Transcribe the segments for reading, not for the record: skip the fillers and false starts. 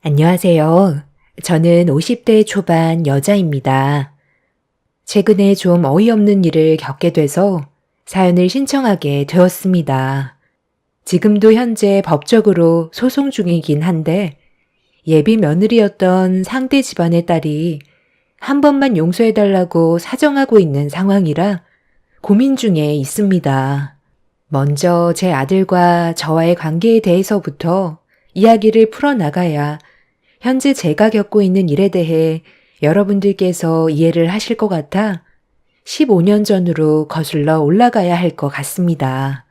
안녕하세요. 저는 50대 초반 여자입니다. 최근에 좀 어이없는 일을 겪게 돼서 사연을 신청하게 되었습니다. 지금도 현재 법적으로 소송 중이긴 한데 예비 며느리였던 상대 집안의 딸이 한 번만 용서해달라고 사정하고 있는 상황이라 고민 중에 있습니다. 먼저 제 아들과 저와의 관계에 대해서부터 이야기를 풀어나가야 현재 제가 겪고 있는 일에 대해 여러분들께서 이해를 하실 것 같아 15년 전으로 거슬러 올라가야 할 것 같습니다.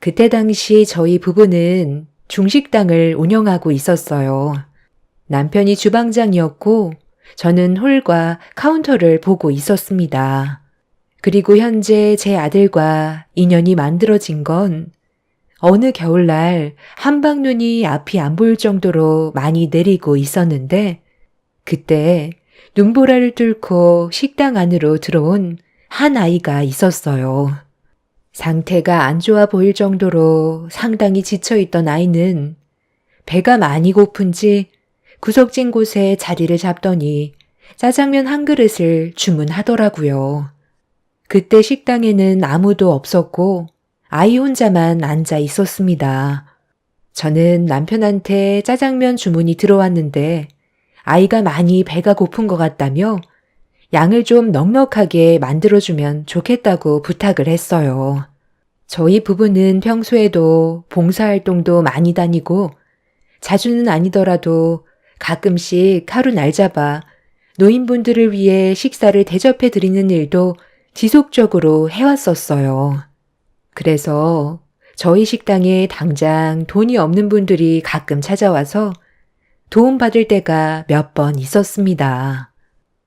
그때 당시 저희 부부는 중식당을 운영하고 있었어요. 남편이 주방장이었고 저는 홀과 카운터를 보고 있었습니다. 그리고 현재 제 아들과 인연이 만들어진 건 어느 겨울날 한방눈이 앞이 안 보일 정도로 많이 내리고 있었는데 그때 눈보라를 뚫고 식당 안으로 들어온 한 아이가 있었어요. 상태가 안 좋아 보일 정도로 상당히 지쳐있던 아이는 배가 많이 고픈지 구석진 곳에 자리를 잡더니 짜장면 한 그릇을 주문하더라고요. 그때 식당에는 아무도 없었고 아이 혼자만 앉아 있었습니다. 저는 남편한테 짜장면 주문이 들어왔는데 아이가 많이 배가 고픈 것 같다며 양을 좀 넉넉하게 만들어주면 좋겠다고 부탁을 했어요. 저희 부부는 평소에도 봉사활동도 많이 다니고 자주는 아니더라도 가끔씩 하루 날 잡아 노인분들을 위해 식사를 대접해 드리는 일도 지속적으로 해왔었어요. 그래서 저희 식당에 당장 돈이 없는 분들이 가끔 찾아와서 도움받을 때가 몇 번 있었습니다.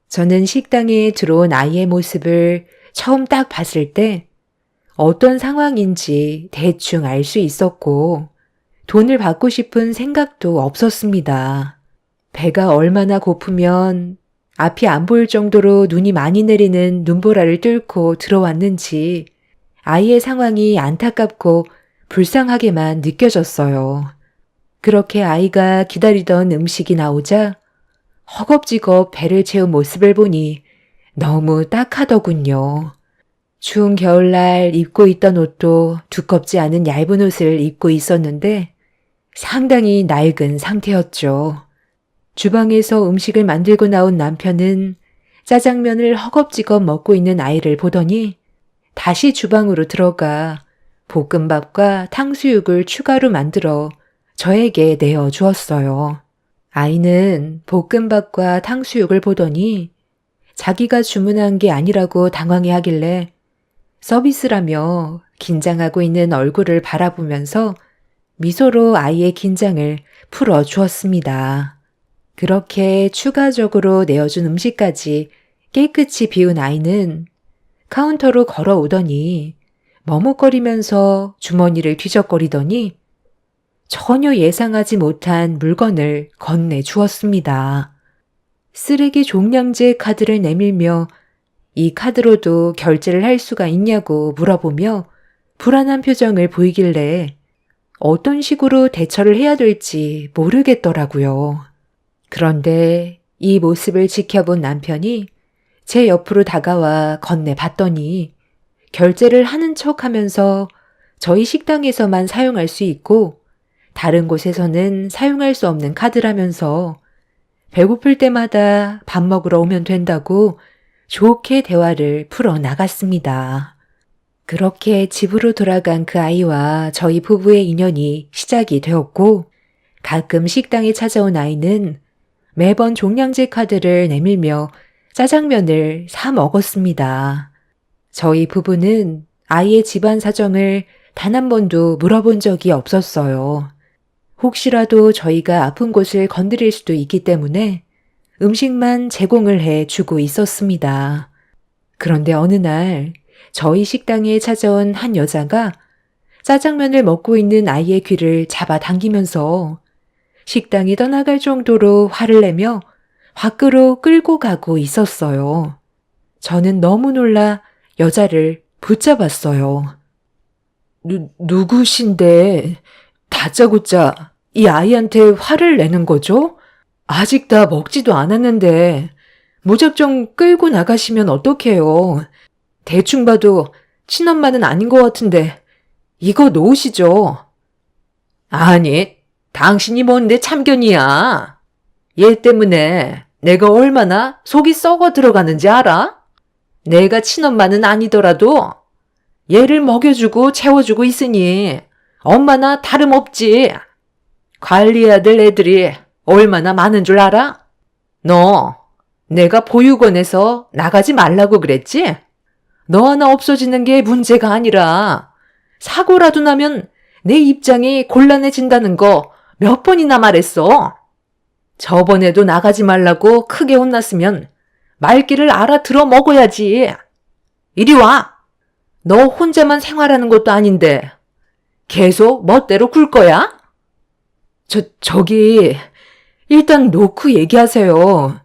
저는 식당에 들어온 아이의 모습을 처음 딱 봤을 때 어떤 상황인지 대충 알 수 있었고 돈을 받고 싶은 생각도 없었습니다. 배가 얼마나 고프면 앞이 안 보일 정도로 눈이 많이 내리는 눈보라를 뚫고 들어왔는지 아이의 상황이 안타깝고 불쌍하게만 느껴졌어요. 그렇게 아이가 기다리던 음식이 나오자 허겁지겁 배를 채운 모습을 보니 너무 딱하더군요. 추운 겨울날 입고 있던 옷도 두껍지 않은 얇은 옷을 입고 있었는데 상당히 낡은 상태였죠. 주방에서 음식을 만들고 나온 남편은 짜장면을 허겁지겁 먹고 있는 아이를 보더니 다시 주방으로 들어가 볶음밥과 탕수육을 추가로 만들어 저에게 내어 주었어요. 아이는 볶음밥과 탕수육을 보더니 자기가 주문한 게 아니라고 당황해 하길래 서비스라며 긴장하고 있는 얼굴을 바라보면서 미소로 아이의 긴장을 풀어 주었습니다. 그렇게 추가적으로 내어준 음식까지 깨끗이 비운 아이는 카운터로 걸어오더니 머뭇거리면서 주머니를 뒤적거리더니 전혀 예상하지 못한 물건을 건네 주었습니다. 쓰레기 종량제 카드를 내밀며 이 카드로도 결제를 할 수가 있냐고 물어보며 불안한 표정을 보이길래 어떤 식으로 대처를 해야 될지 모르겠더라고요. 그런데 이 모습을 지켜본 남편이 제 옆으로 다가와 건네봤더니 결제를 하는 척 하면서 저희 식당에서만 사용할 수 있고 다른 곳에서는 사용할 수 없는 카드라면서 배고플 때마다 밥 먹으러 오면 된다고 좋게 대화를 풀어 나갔습니다. 그렇게 집으로 돌아간 그 아이와 저희 부부의 인연이 시작이 되었고 가끔 식당에 찾아온 아이는 매번 종량제 카드를 내밀며 짜장면을 사 먹었습니다. 저희 부부는 아이의 집안 사정을 단 한 번도 물어본 적이 없었어요. 혹시라도 저희가 아픈 곳을 건드릴 수도 있기 때문에 음식만 제공을 해 주고 있었습니다. 그런데 어느 날 저희 식당에 찾아온 한 여자가 짜장면을 먹고 있는 아이의 귀를 잡아당기면서 식당이 떠나갈 정도로 화를 내며 밖으로 끌고 가고 있었어요. 저는 너무 놀라 여자를 붙잡았어요. 누구신데 다짜고짜 이 아이한테 화를 내는 거죠? 아직 다 먹지도 않았는데 무작정 끌고 나가시면 어떡해요. 대충 봐도 친엄마는 아닌 것 같은데 이거 놓으시죠. 아니, 당신이 뭔데 참견이야. 얘 때문에 내가 얼마나 속이 썩어 들어가는지 알아? 내가 친엄마는 아니더라도 얘를 먹여주고 채워주고 있으니 엄마나 다름없지. 관리해야 될 애들이 얼마나 많은 줄 알아? 너 내가 보육원에서 나가지 말라고 그랬지? 너 하나 없어지는 게 문제가 아니라 사고라도 나면 내 입장이 곤란해진다는 거 몇 번이나 말했어. 저번에도 나가지 말라고 크게 혼났으면 말귀를 알아들어 먹어야지. 이리 와. 너 혼자만 생활하는 것도 아닌데 계속 멋대로 굴 거야? 저기 일단 놓고 얘기하세요.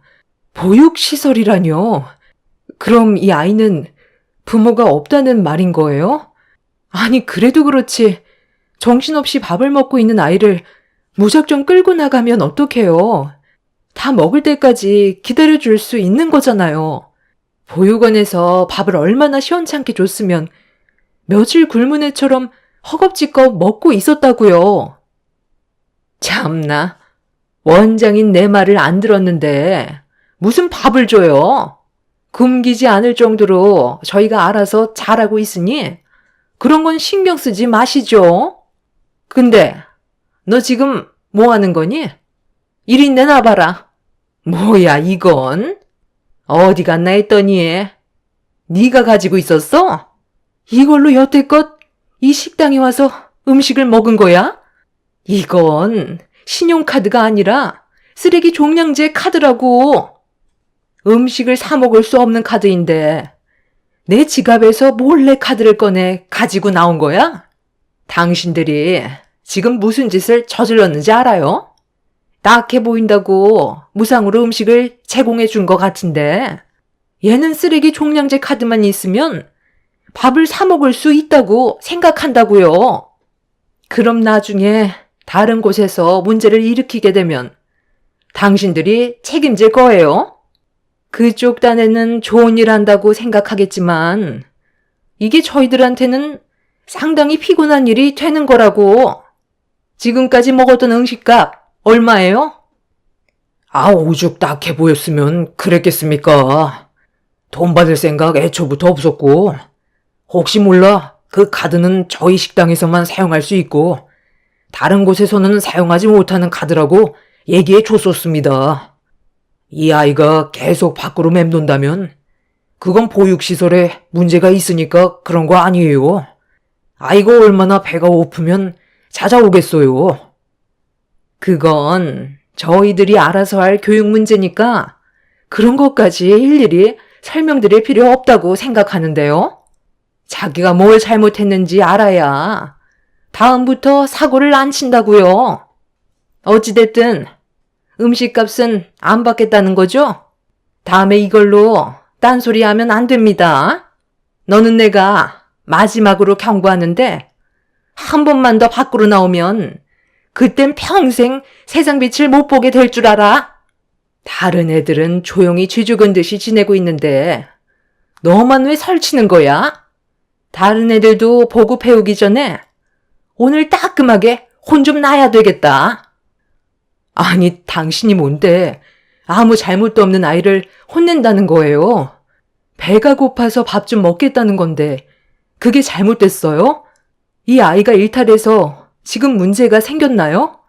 보육시설이라뇨. 그럼 이 아이는 부모가 없다는 말인 거예요? 아니, 그래도 그렇지. 정신없이 밥을 먹고 있는 아이를 무작정 끌고 나가면 어떡해요. 다 먹을 때까지 기다려줄 수 있는 거잖아요. 보육원에서 밥을 얼마나 시원찮게 줬으면 며칠 굶은 애처럼 허겁지겁 먹고 있었다고요. 참나, 원장인 내 말을 안 들었는데 무슨 밥을 줘요? 굶기지 않을 정도로 저희가 알아서 잘하고 있으니 그런 건 신경 쓰지 마시죠. 근데 너 지금 뭐 하는 거니? 이리 내놔봐라. 뭐야 이건? 어디 갔나 했더니 네가 가지고 있었어? 이걸로 여태껏 이 식당에 와서 음식을 먹은 거야? 이건 신용카드가 아니라 쓰레기 종량제 카드라고. 음식을 사 먹을 수 없는 카드인데 내 지갑에서 몰래 카드를 꺼내 가지고 나온 거야? 당신들이 지금 무슨 짓을 저질렀는지 알아요? 딱해 보인다고 무상으로 음식을 제공해 준 것 같은데 얘는 쓰레기 종량제 카드만 있으면 밥을 사 먹을 수 있다고 생각한다고요. 그럼 나중에 다른 곳에서 문제를 일으키게 되면 당신들이 책임질 거예요. 그쪽 딴에는 좋은 일 한다고 생각하겠지만 이게 저희들한테는 상당히 피곤한 일이 되는 거라고. 지금까지 먹었던 음식값 얼마예요? 오죽 딱해 보였으면 그랬겠습니까? 돈 받을 생각 애초부터 없었고 혹시 몰라 그 카드는 저희 식당에서만 사용할 수 있고 다른 곳에서는 사용하지 못하는 카드라고 얘기해 줬었습니다. 이 아이가 계속 밖으로 맴돈다면 그건 보육시설에 문제가 있으니까 그런 거 아니에요. 아이가 얼마나 배가 고프면 찾아오겠어요. 그건 저희들이 알아서 할 교육 문제니까 그런 것까지 일일이 설명드릴 필요 없다고 생각하는데요. 자기가 뭘 잘못했는지 알아야 다음부터 사고를 안 친다고요. 어찌됐든 음식값은 안 받겠다는 거죠? 다음에 이걸로 딴소리 하면 안 됩니다. 너는 내가 마지막으로 경고하는데 한 번만 더 밖으로 나오면 그땐 평생 세상 빛을 못 보게 될 줄 알아. 다른 애들은 조용히 쥐 죽은 듯이 지내고 있는데 너만 왜 설치는 거야? 다른 애들도 보고 배우기 전에 오늘 따끔하게 혼 좀 나야 되겠다. 아니, 당신이 뭔데 아무 잘못도 없는 아이를 혼낸다는 거예요. 배가 고파서 밥 좀 먹겠다는 건데 그게 잘못됐어요? 이 아이가 일탈해서 지금 문제가 생겼나요?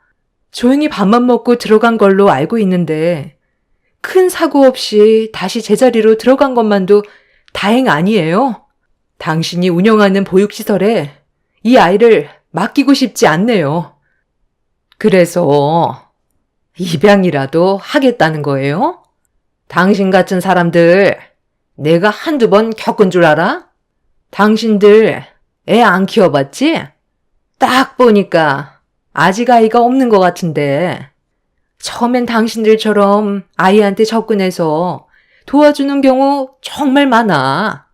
조용히 밥만 먹고 들어간 걸로 알고 있는데 큰 사고 없이 다시 제자리로 들어간 것만도 다행 아니에요? 당신이 운영하는 보육시설에 이 아이를 맡기고 싶지 않네요. 그래서 입양이라도 하겠다는 거예요? 당신 같은 사람들 내가 한두 번 겪은 줄 알아? 당신들 애 안 키워봤지? 딱 보니까 아직 아이가 없는 것 같은데 처음엔 당신들처럼 아이한테 접근해서 도와주는 경우 정말 많아.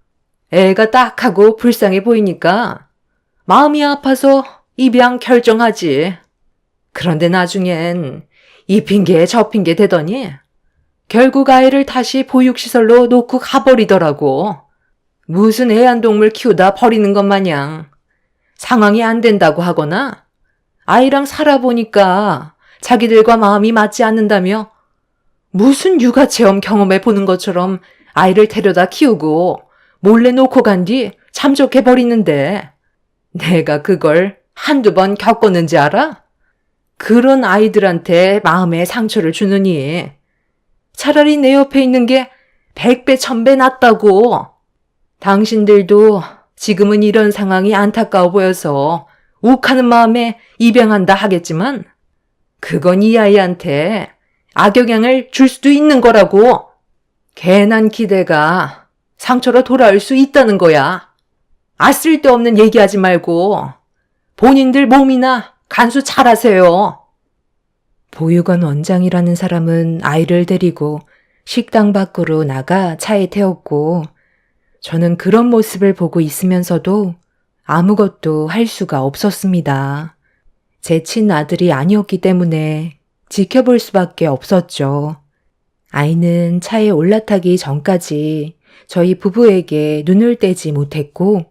애가 딱하고 불쌍해 보이니까 마음이 아파서 입양 결정하지. 그런데 나중엔 이 핑계 저 핑계 대더니 결국 아이를 다시 보육시설로 놓고 가버리더라고. 무슨 애완동물 키우다 버리는 것 마냥 상황이 안 된다고 하거나 아이랑 살아보니까 자기들과 마음이 맞지 않는다며 무슨 육아체험 경험해 보는 것처럼 아이를 데려다 키우고 몰래 놓고 간 뒤 잠적해 버리는데 내가 그걸 한두 번 겪었는지 알아? 그런 아이들한테 마음에 상처를 주느니 차라리 내 옆에 있는 게 100배, 1000배 낫다고. 당신들도 지금은 이런 상황이 안타까워 보여서 욱하는 마음에 입양한다 하겠지만 그건 이 아이한테 악영향을 줄 수도 있는 거라고. 괜한 기대가 상처로 돌아올 수 있다는 거야. 쓸데없는 얘기하지 말고 본인들 몸이나 간수 잘하세요. 보육원 원장이라는 사람은 아이를 데리고 식당 밖으로 나가 차에 태웠고 저는 그런 모습을 보고 있으면서도 아무것도 할 수가 없었습니다. 제 친아들이 아니었기 때문에 지켜볼 수밖에 없었죠. 아이는 차에 올라타기 전까지 저희 부부에게 눈을 떼지 못했고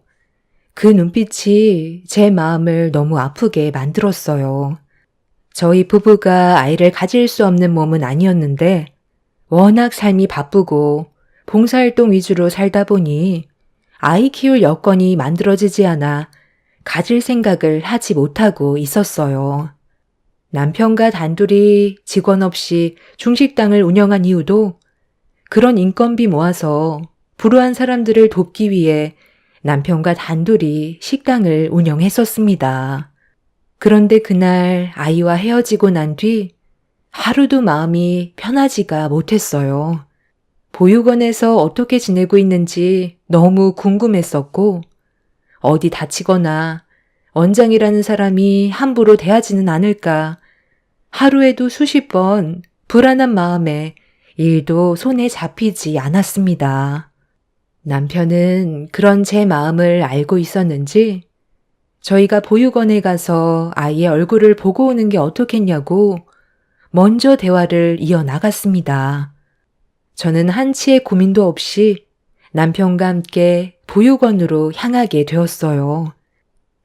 그 눈빛이 제 마음을 너무 아프게 만들었어요. 저희 부부가 아이를 가질 수 없는 몸은 아니었는데 워낙 삶이 바쁘고 봉사활동 위주로 살다 보니 아이 키울 여건이 만들어지지 않아 가질 생각을 하지 못하고 있었어요. 남편과 단둘이 직원 없이 중식당을 운영한 이유도 그런 인건비 모아서 불우한 사람들을 돕기 위해 남편과 단둘이 식당을 운영했었습니다. 그런데 그날 아이와 헤어지고 난 뒤 하루도 마음이 편하지가 못했어요. 보육원에서 어떻게 지내고 있는지 너무 궁금했었고 어디 다치거나 원장이라는 사람이 함부로 대하지는 않을까 하루에도 수십 번 불안한 마음에 일도 손에 잡히지 않았습니다. 남편은 그런 제 마음을 알고 있었는지 저희가 보육원에 가서 아이의 얼굴을 보고 오는 게 어떻겠냐고 먼저 대화를 이어나갔습니다. 저는 한치의 고민도 없이 남편과 함께 보육원으로 향하게 되었어요.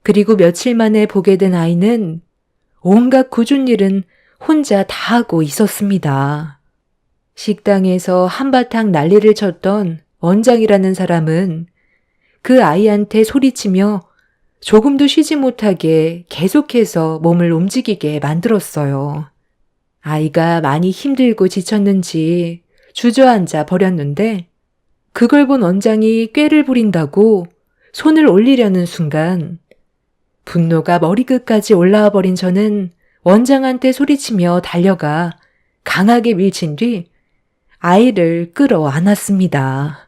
그리고 며칠 만에 보게 된 아이는 온갖 굳은 일은 혼자 다 하고 있었습니다. 식당에서 한바탕 난리를 쳤던 원장이라는 사람은 그 아이한테 소리치며 조금도 쉬지 못하게 계속해서 몸을 움직이게 만들었어요. 아이가 많이 힘들고 지쳤는지 주저앉아 버렸는데 그걸 본 원장이 꾀를 부린다고 손을 올리려는 순간 분노가 머리끝까지 올라와 버린 저는 원장한테 소리치며 달려가 강하게 밀친 뒤 아이를 끌어안았습니다.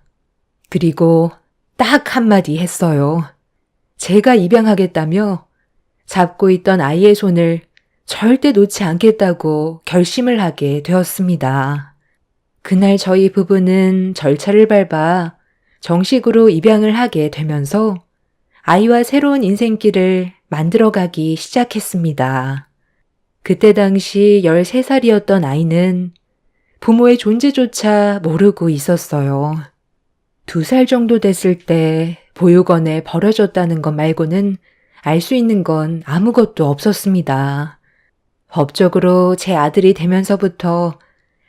그리고 딱 한마디 했어요. 제가 입양하겠다며 잡고 있던 아이의 손을 절대 놓지 않겠다고 결심을 하게 되었습니다. 그날 저희 부부는 절차를 밟아 정식으로 입양을 하게 되면서 아이와 새로운 인생길을 만들어가기 시작했습니다. 그때 당시 13살이었던 아이는 부모의 존재조차 모르고 있었어요. 2살 정도 됐을 때 보육원에 버려졌다는 것 말고는 알 수 있는 건 아무것도 없었습니다. 법적으로 제 아들이 되면서부터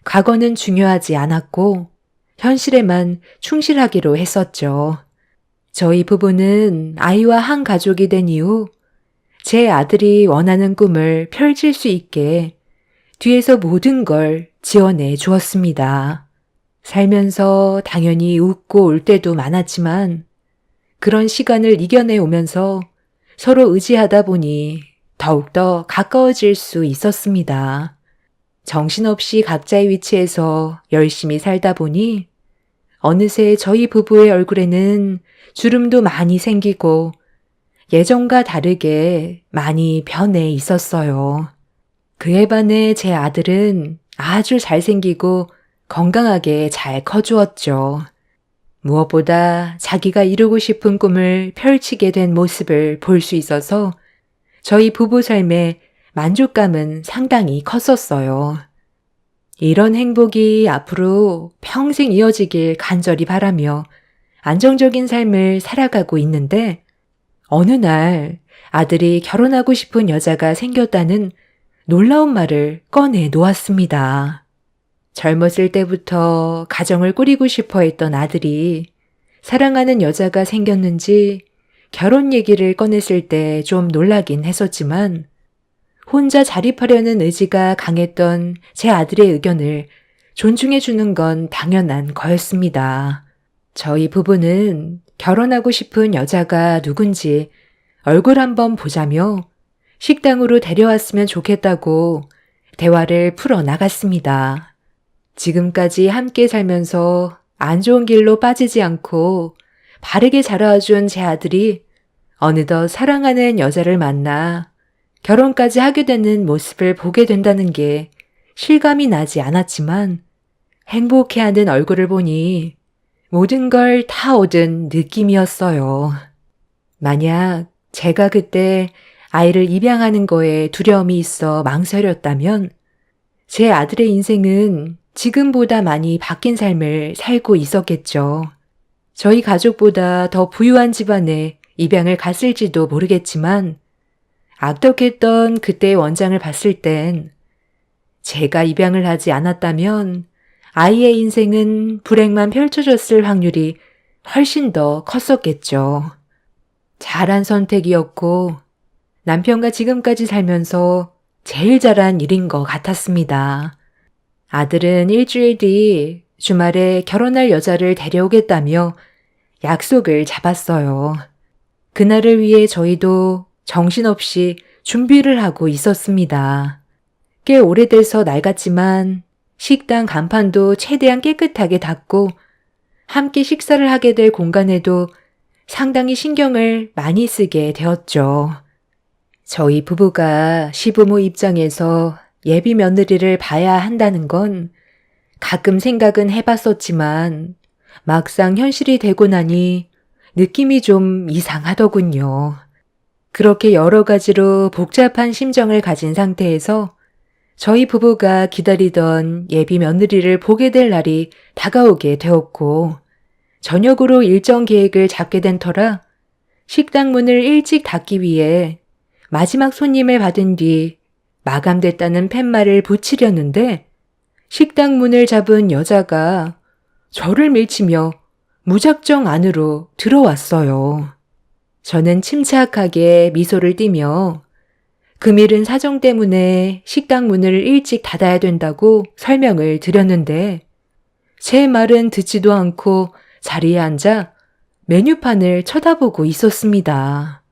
과거는 중요하지 않았고 현실에만 충실하기로 했었죠. 저희 부부는 아이와 한 가족이 된 이후 제 아들이 원하는 꿈을 펼칠 수 있게 뒤에서 모든 걸 지원해 주었습니다. 살면서 당연히 웃고 울 때도 많았지만 그런 시간을 이겨내 오면서 서로 의지하다 보니 더욱더 가까워질 수 있었습니다. 정신없이 각자의 위치에서 열심히 살다 보니 어느새 저희 부부의 얼굴에는 주름도 많이 생기고 예전과 다르게 많이 변해 있었어요. 그에 반해 제 아들은 아주 잘생기고 건강하게 잘 커주었죠. 무엇보다 자기가 이루고 싶은 꿈을 펼치게 된 모습을 볼 수 있어서 저희 부부 삶에 만족감은 상당히 컸었어요. 이런 행복이 앞으로 평생 이어지길 간절히 바라며 안정적인 삶을 살아가고 있는데 어느 날 아들이 결혼하고 싶은 여자가 생겼다는 놀라운 말을 꺼내 놓았습니다. 젊었을 때부터 가정을 꾸리고 싶어 했던 아들이 사랑하는 여자가 생겼는지 결혼 얘기를 꺼냈을 때 좀 놀라긴 했었지만 혼자 자립하려는 의지가 강했던 제 아들의 의견을 존중해 주는 건 당연한 거였습니다. 저희 부부는 결혼하고 싶은 여자가 누군지 얼굴 한번 보자며 식당으로 데려왔으면 좋겠다고 대화를 풀어 나갔습니다. 지금까지 함께 살면서 안 좋은 길로 빠지지 않고 바르게 자라준 제 아들이 어느덧 사랑하는 여자를 만나 결혼까지 하게 되는 모습을 보게 된다는 게 실감이 나지 않았지만 행복해하는 얼굴을 보니 모든 걸 다 얻은 느낌이었어요. 만약 제가 그때 아이를 입양하는 거에 두려움이 있어 망설였다면 제 아들의 인생은 지금보다 많이 바뀐 삶을 살고 있었겠죠. 저희 가족보다 더 부유한 집안에 입양을 갔을지도 모르겠지만 악덕했던 그때의 원장을 봤을 땐 제가 입양을 하지 않았다면 아이의 인생은 불행만 펼쳐졌을 확률이 훨씬 더 컸었겠죠. 잘한 선택이었고 남편과 지금까지 살면서 제일 잘한 일인 것 같았습니다. 아들은 일주일 뒤 주말에 결혼할 여자를 데려오겠다며 약속을 잡았어요. 그날을 위해 저희도 정신없이 준비를 하고 있었습니다. 꽤 오래돼서 낡았지만 식당 간판도 최대한 깨끗하게 닦고 함께 식사를 하게 될 공간에도 상당히 신경을 많이 쓰게 되었죠. 저희 부부가 시부모 입장에서 예비 며느리를 봐야 한다는 건 가끔 생각은 해봤었지만 막상 현실이 되고 나니 느낌이 좀 이상하더군요. 그렇게 여러 가지로 복잡한 심정을 가진 상태에서 저희 부부가 기다리던 예비 며느리를 보게 될 날이 다가오게 되었고 저녁으로 일정 계획을 잡게 된 터라 식당 문을 일찍 닫기 위해 마지막 손님을 받은 뒤 마감됐다는 팻말을 붙이려는데 식당 문을 잡은 여자가 저를 밀치며 무작정 안으로 들어왔어요. 저는 침착하게 미소를 띠며 금일은 사정 때문에 식당 문을 일찍 닫아야 된다고 설명을 드렸는데 제 말은 듣지도 않고 자리에 앉아 메뉴판을 쳐다보고 있었습니다.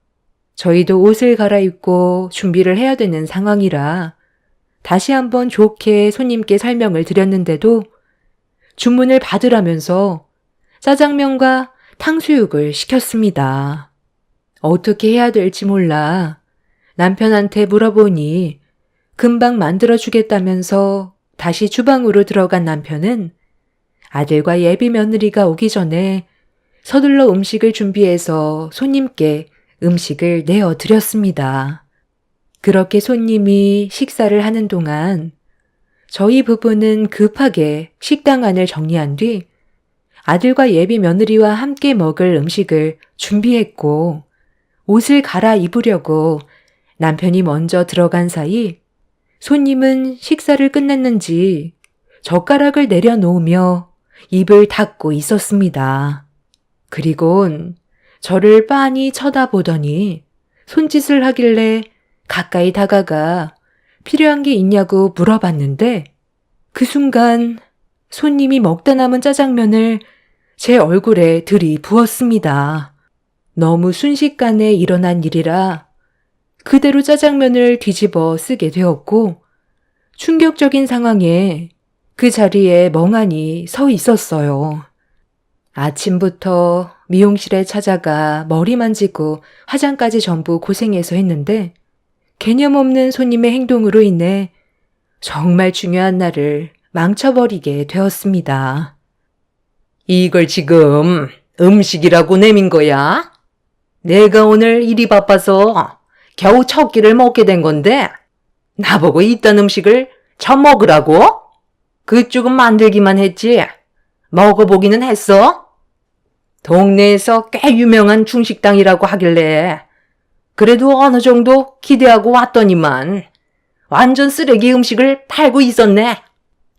저희도 옷을 갈아입고 준비를 해야 되는 상황이라 다시 한번 좋게 손님께 설명을 드렸는데도 주문을 받으라면서 짜장면과 탕수육을 시켰습니다. 어떻게 해야 될지 몰라 남편한테 물어보니 금방 만들어주겠다면서 다시 주방으로 들어간 남편은 아들과 예비 며느리가 오기 전에 서둘러 음식을 준비해서 손님께 음식을 내어드렸습니다. 그렇게 손님이 식사를 하는 동안 저희 부부는 급하게 식당 안을 정리한 뒤 아들과 예비 며느리와 함께 먹을 음식을 준비했고 옷을 갈아입으려고 남편이 먼저 들어간 사이 손님은 식사를 끝냈는지 젓가락을 내려놓으며 입을 닫고 있었습니다. 그리곤 저를 빤히 쳐다보더니 손짓을 하길래 가까이 다가가 필요한 게 있냐고 물어봤는데 그 순간 손님이 먹다 남은 짜장면을 제 얼굴에 들이부었습니다. 너무 순식간에 일어난 일이라 그대로 짜장면을 뒤집어 쓰게 되었고 충격적인 상황에 그 자리에 멍하니 서 있었어요. 아침부터 미용실에 찾아가 머리 만지고 화장까지 전부 고생해서 했는데 개념 없는 손님의 행동으로 인해 정말 중요한 날을 망쳐버리게 되었습니다. 이걸 지금 음식이라고 내민 거야? 내가 오늘 일이 바빠서 겨우 첫 끼를 먹게 된 건데 나보고 이딴 음식을 저 먹으라고? 그쪽은 만들기만 했지. 먹어보기는 했어? 동네에서 꽤 유명한 중식당이라고 하길래 그래도 어느 정도 기대하고 왔더니만 완전 쓰레기 음식을 팔고 있었네.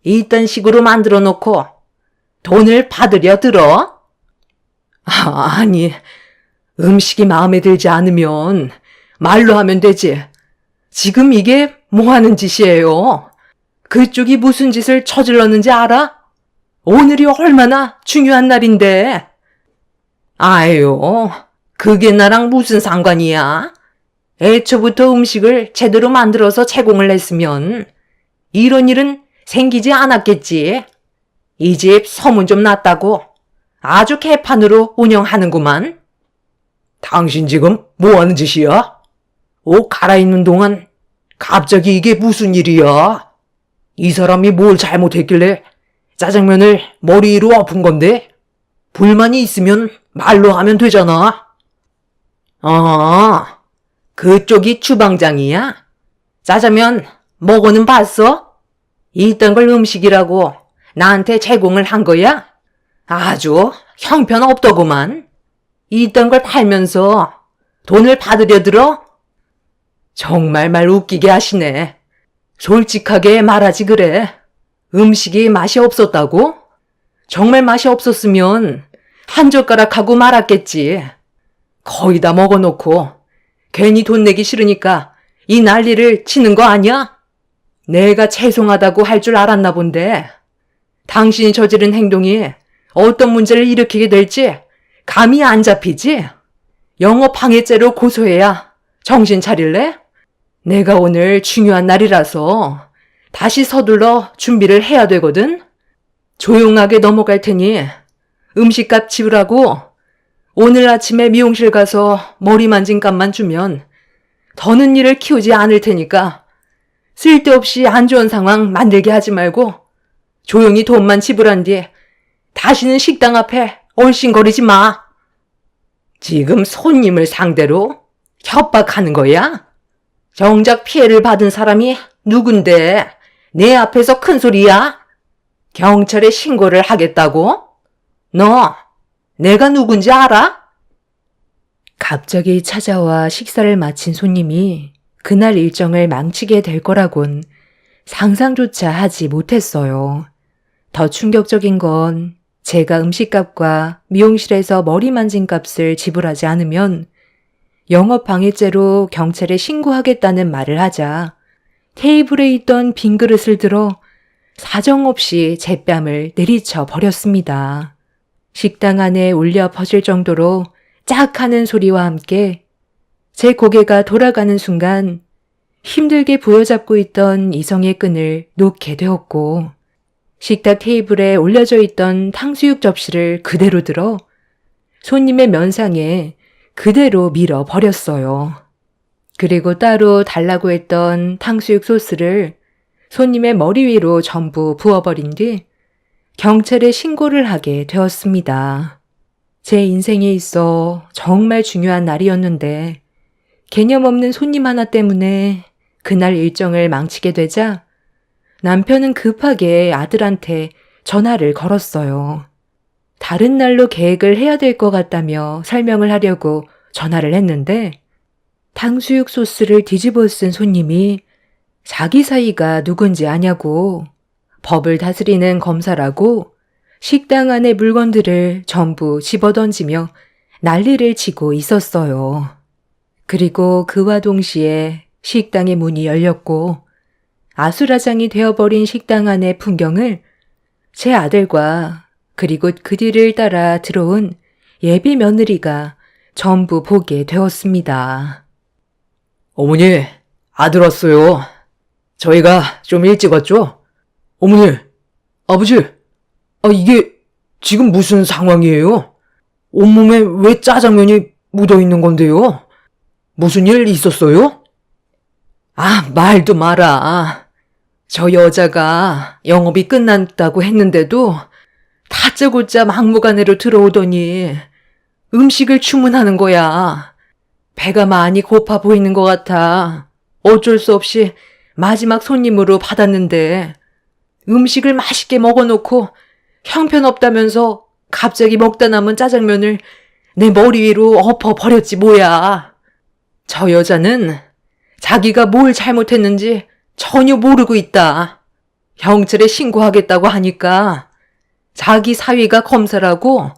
이딴 식으로 만들어 놓고 돈을 받으려 들어? 아니, 음식이 마음에 들지 않으면 말로 하면 되지. 지금 이게 뭐 하는 짓이에요? 그쪽이 무슨 짓을 저질렀는지 알아? 오늘이 얼마나 중요한 날인데. 아유, 그게 나랑 무슨 상관이야? 애초부터 음식을 제대로 만들어서 제공을 했으면 이런 일은 생기지 않았겠지. 이 집 소문 좀 났다고 아주 개판으로 운영하는구만. 당신 지금 뭐 하는 짓이야? 옷 갈아입는 동안 갑자기 이게 무슨 일이야? 이 사람이 뭘 잘못했길래 짜장면을 머리 위로 엎은 건데? 불만이 있으면 말로 하면 되잖아. 그쪽이 주방장이야? 짜장면 먹어는 봤어? 이딴 걸 음식이라고 나한테 제공을 한 거야? 아주 형편없더구만. 이딴 걸 팔면서 돈을 받으려 들어? 정말 말 웃기게 하시네. 솔직하게 말하지 그래. 음식이 맛이 없었다고? 정말 맛이 없었으면 한 젓가락 하고 말았겠지. 거의 다 먹어놓고 괜히 돈 내기 싫으니까 이 난리를 치는 거 아니야? 내가 죄송하다고 할 줄 알았나 본데 당신이 저지른 행동이 어떤 문제를 일으키게 될지 감이 안 잡히지? 영업방해죄로 고소해야 정신 차릴래? 내가 오늘 중요한 날이라서 다시 서둘러 준비를 해야 되거든? 조용하게 넘어갈 테니 음식값 지불하고 오늘 아침에 미용실 가서 머리 만진 값만 주면 더는 일을 키우지 않을 테니까 쓸데없이 안 좋은 상황 만들게 하지 말고 조용히 돈만 지불한 뒤 다시는 식당 앞에 얼씬거리지 마. 지금 손님을 상대로 협박하는 거야? 정작 피해를 받은 사람이 누군데 내 앞에서 큰 소리야? 경찰에 신고를 하겠다고? 너 내가 누군지 알아? 갑자기 찾아와 식사를 마친 손님이 그날 일정을 망치게 될 거라곤 상상조차 하지 못했어요. 더 충격적인 건 제가 음식값과 미용실에서 머리 만진 값을 지불하지 않으면 영업방해죄로 경찰에 신고하겠다는 말을 하자 테이블에 있던 빈 그릇을 들어 사정없이 제 뺨을 내리쳐 버렸습니다. 식당 안에 울려 퍼질 정도로 짝 하는 소리와 함께 제 고개가 돌아가는 순간 힘들게 부여잡고 있던 이성의 끈을 놓게 되었고 식탁 테이블에 올려져 있던 탕수육 접시를 그대로 들어 손님의 면상에 그대로 밀어 버렸어요. 그리고 따로 달라고 했던 탕수육 소스를 손님의 머리 위로 전부 부어버린 뒤 경찰에 신고를 하게 되었습니다. 제 인생에 있어 정말 중요한 날이었는데 개념 없는 손님 하나 때문에 그날 일정을 망치게 되자 남편은 급하게 아들한테 전화를 걸었어요. 다른 날로 계획을 해야 될 것 같다며 설명을 하려고 전화를 했는데 탕수육 소스를 뒤집어 쓴 손님이 자기 사이가 누군지 아냐고 법을 다스리는 검사라고 식당 안의 물건들을 전부 집어던지며 난리를 치고 있었어요. 그리고 그와 동시에 식당의 문이 열렸고 아수라장이 되어버린 식당 안의 풍경을 제 아들과 그리고 그 뒤를 따라 들어온 예비 며느리가 전부 보게 되었습니다. 어머니, 아들 왔어요. 저희가 좀 일찍 왔죠? 어머니, 아버지, 이게 지금 무슨 상황이에요? 온몸에 왜 짜장면이 묻어 있는 건데요? 무슨 일 있었어요? 말도 마라. 저 여자가 영업이 끝났다고 했는데도 다짜고짜 막무가내로 들어오더니 음식을 주문하는 거야. 배가 많이 고파 보이는 것 같아. 어쩔 수 없이 마지막 손님으로 받았는데 음식을 맛있게 먹어놓고 형편없다면서 갑자기 먹다 남은 짜장면을 내 머리 위로 엎어 버렸지 뭐야. 저 여자는 자기가 뭘 잘못했는지 전혀 모르고 있다. 경찰에 신고하겠다고 하니까 자기 사위가 검사라고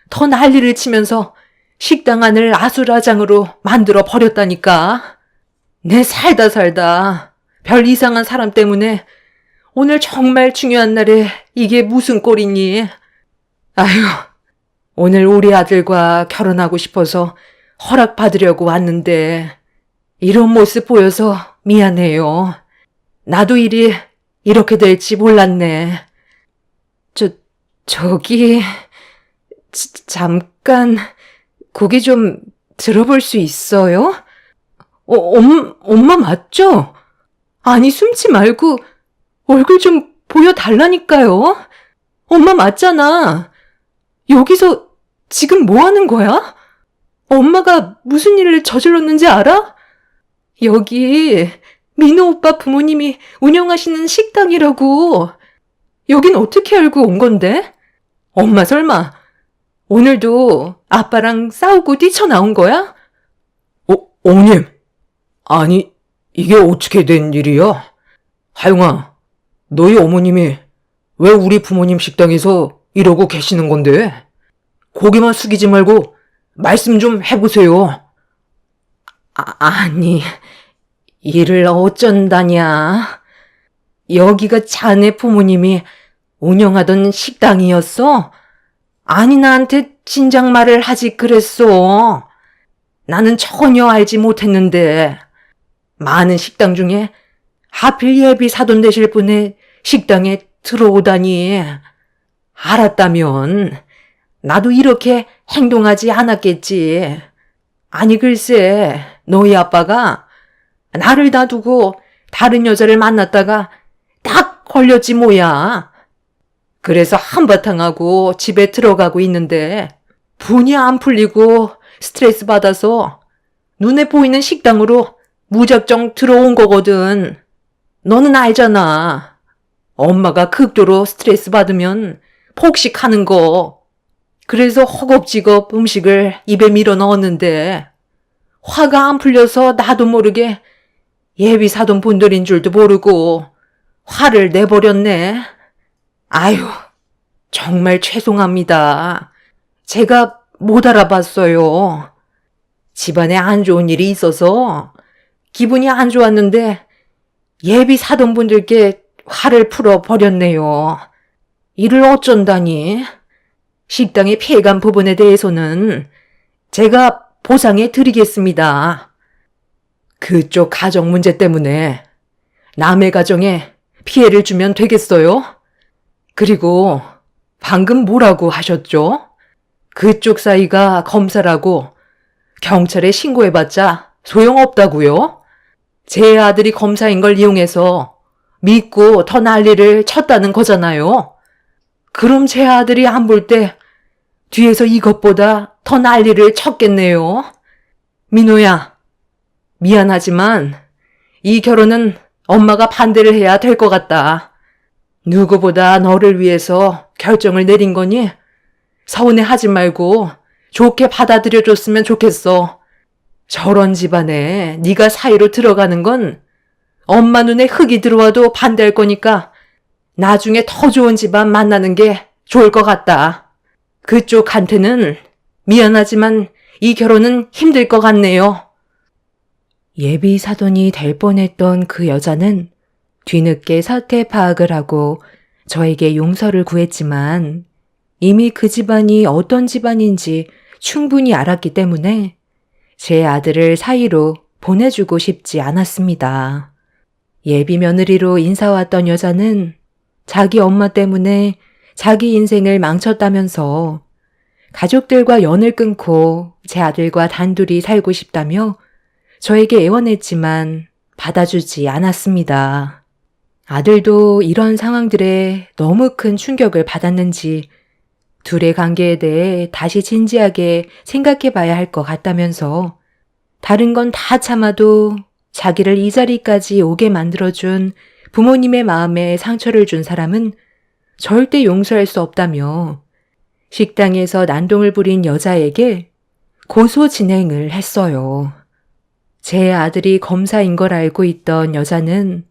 더 난리를 치면서 식당 안을 아수라장으로 만들어 버렸다니까. 내 살다 별 이상한 사람 때문에 오늘 정말 중요한 날에 이게 무슨 꼴이니? 아휴, 오늘 우리 아들과 결혼하고 싶어서 허락받으려고 왔는데 이런 모습 보여서 미안해요. 나도 일이 이렇게 될지 몰랐네. 저기, 잠깐, 고개 좀 들어볼 수 있어요? 엄마 맞죠? 아니, 숨지 말고 얼굴 좀 보여달라니까요. 엄마 맞잖아. 여기서 지금 뭐 하는 거야? 엄마가 무슨 일을 저질렀는지 알아? 여기 민호 오빠 부모님이 운영하시는 식당이라고. 여긴 어떻게 알고 온 건데? 엄마 설마 오늘도 아빠랑 싸우고 뛰쳐나온 거야? 어머님. 아니, 이게 어떻게 된 일이야? 하영아, 너희 어머님이 왜 우리 부모님 식당에서 이러고 계시는 건데? 고개만 숙이지 말고 말씀 좀 해보세요. 아니, 일을 어쩐다냐. 여기가 자네 부모님이 운영하던 식당이었어? 아니, 나한테 진작 말을 하지 그랬어. 나는 전혀 알지 못했는데. 많은 식당 중에 하필 예비 사돈 되실 분의 식당에 들어오다니. 알았다면 나도 이렇게 행동하지 않았겠지. 아니 글쎄, 너희 아빠가 나를 놔두고 다른 여자를 만났다가 딱 걸렸지 뭐야. 그래서 한바탕 하고 집에 들어가고 있는데 분이 안 풀리고 스트레스 받아서 눈에 보이는 식당으로 무작정 들어온 거거든. 너는 알잖아. 엄마가 극도로 스트레스 받으면 폭식하는 거. 그래서 허겁지겁 음식을 입에 밀어 넣었는데 화가 안 풀려서 나도 모르게 예비 사돈 분들인 줄도 모르고 화를 내버렸네. 아유, 정말 죄송합니다. 제가 못 알아봤어요. 집안에 안 좋은 일이 있어서 기분이 안 좋았는데 예비 사돈분들께 화를 풀어버렸네요. 이를 어쩐다니. 식당에 피해간 부분에 대해서는 제가 보상해 드리겠습니다. 그쪽 가정 문제 때문에 남의 가정에 피해를 주면 되겠어요? 그리고 방금 뭐라고 하셨죠? 그쪽 사이가 검사라고 경찰에 신고해봤자 소용없다고요? 제 아들이 검사인 걸 이용해서 믿고 더 난리를 쳤다는 거잖아요. 그럼 제 아들이 안 볼 때 뒤에서 이것보다 더 난리를 쳤겠네요. 민호야, 미안하지만 이 결혼은 엄마가 반대를 해야 될 것 같다. 누구보다 너를 위해서 결정을 내린 거니 서운해하지 말고 좋게 받아들여줬으면 좋겠어. 저런 집안에 네가 사이로 들어가는 건 엄마 눈에 흙이 들어와도 반대할 거니까 나중에 더 좋은 집안 만나는 게 좋을 것 같다. 그쪽한테는 미안하지만 이 결혼은 힘들 것 같네요. 예비 사돈이 될 뻔했던 그 여자는 뒤늦게 사태 파악을 하고 저에게 용서를 구했지만 이미 그 집안이 어떤 집안인지 충분히 알았기 때문에 제 아들을 사이로 보내주고 싶지 않았습니다. 예비 며느리로 인사왔던 여자는 자기 엄마 때문에 자기 인생을 망쳤다면서 가족들과 연을 끊고 제 아들과 단둘이 살고 싶다며 저에게 애원했지만 받아주지 않았습니다. 아들도 이런 상황들에 너무 큰 충격을 받았는지 둘의 관계에 대해 다시 진지하게 생각해 봐야 할 것 같다면서 다른 건 다 참아도 자기를 이 자리까지 오게 만들어준 부모님의 마음에 상처를 준 사람은 절대 용서할 수 없다며 식당에서 난동을 부린 여자에게 고소 진행을 했어요. 제 아들이 검사인 걸 알고 있던 여자는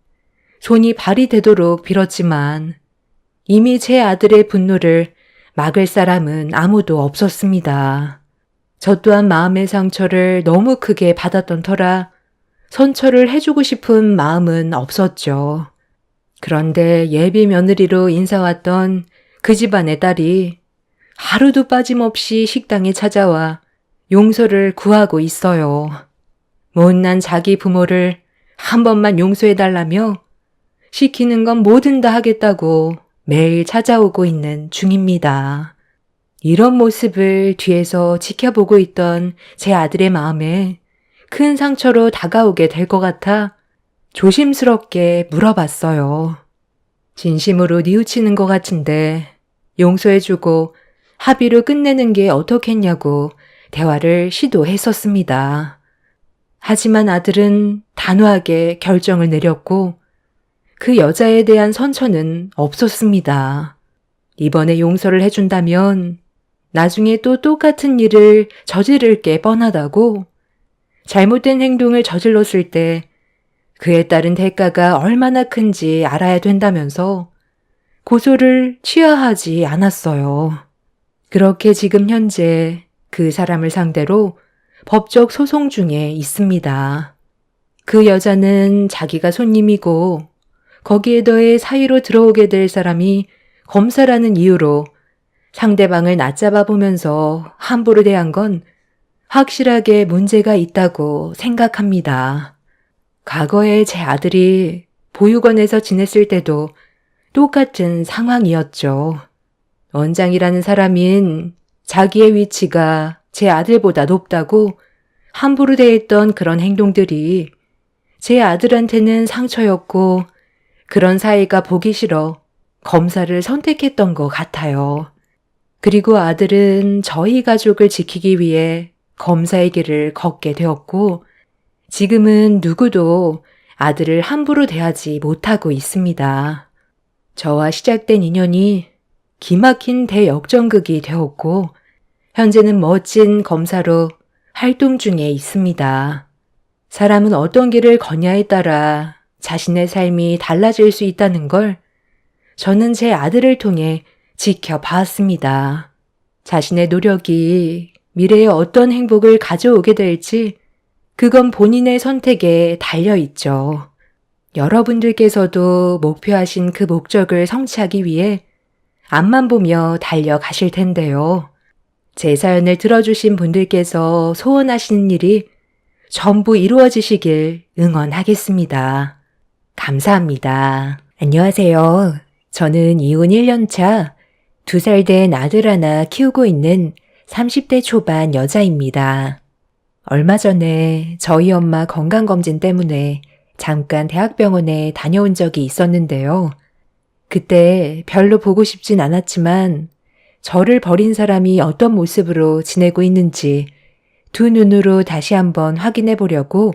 손이 발이 되도록 빌었지만 이미 제 아들의 분노를 막을 사람은 아무도 없었습니다. 저 또한 마음의 상처를 너무 크게 받았던 터라 선처를 해주고 싶은 마음은 없었죠. 그런데 예비 며느리로 인사왔던 그 집안의 딸이 하루도 빠짐없이 식당에 찾아와 용서를 구하고 있어요. 못난 자기 부모를 한 번만 용서해달라며 시키는 건 뭐든 다 하겠다고 매일 찾아오고 있는 중입니다. 이런 모습을 뒤에서 지켜보고 있던 제 아들의 마음에 큰 상처로 다가오게 될 것 같아 조심스럽게 물어봤어요. 진심으로 뉘우치는 것 같은데 용서해주고 합의로 끝내는 게 어떻겠냐고 대화를 시도했었습니다. 하지만 아들은 단호하게 결정을 내렸고 그 여자에 대한 선처는 없었습니다. 이번에 용서를 해준다면 나중에 또 똑같은 일을 저지를 게 뻔하다고 잘못된 행동을 저질렀을 때 그에 따른 대가가 얼마나 큰지 알아야 된다면서 고소를 취하하지 않았어요. 그렇게 지금 현재 그 사람을 상대로 법적 소송 중에 있습니다. 그 여자는 자기가 손님이고 거기에 더해 사이로 들어오게 될 사람이 검사라는 이유로 상대방을 낮잡아 보면서 함부로 대한 건 확실하게 문제가 있다고 생각합니다. 과거에 제 아들이 보육원에서 지냈을 때도 똑같은 상황이었죠. 원장이라는 사람인 자기의 위치가 제 아들보다 높다고 함부로 대했던 그런 행동들이 제 아들한테는 상처였고 그런 사이가 보기 싫어 검사를 선택했던 것 같아요. 그리고 아들은 저희 가족을 지키기 위해 검사의 길을 걷게 되었고 지금은 누구도 아들을 함부로 대하지 못하고 있습니다. 저와 시작된 인연이 기막힌 대역전극이 되었고 현재는 멋진 검사로 활동 중에 있습니다. 사람은 어떤 길을 걷냐에 따라 자신의 삶이 달라질 수 있다는 걸 저는 제 아들을 통해 지켜봤습니다. 자신의 노력이 미래에 어떤 행복을 가져오게 될지 그건 본인의 선택에 달려있죠. 여러분들께서도 목표하신 그 목적을 성취하기 위해 앞만 보며 달려가실 텐데요. 제 사연을 들어주신 분들께서 소원하시는 일이 전부 이루어지시길 응원하겠습니다. 감사합니다. 안녕하세요. 저는 이혼 1년차 2살 된 아들 하나 키우고 있는 30대 초반 여자입니다. 얼마 전에 저희 엄마 건강검진 때문에 잠깐 대학병원에 다녀온 적이 있었는데요. 그때 별로 보고 싶진 않았지만 저를 버린 사람이 어떤 모습으로 지내고 있는지 두 눈으로 다시 한번 확인해 보려고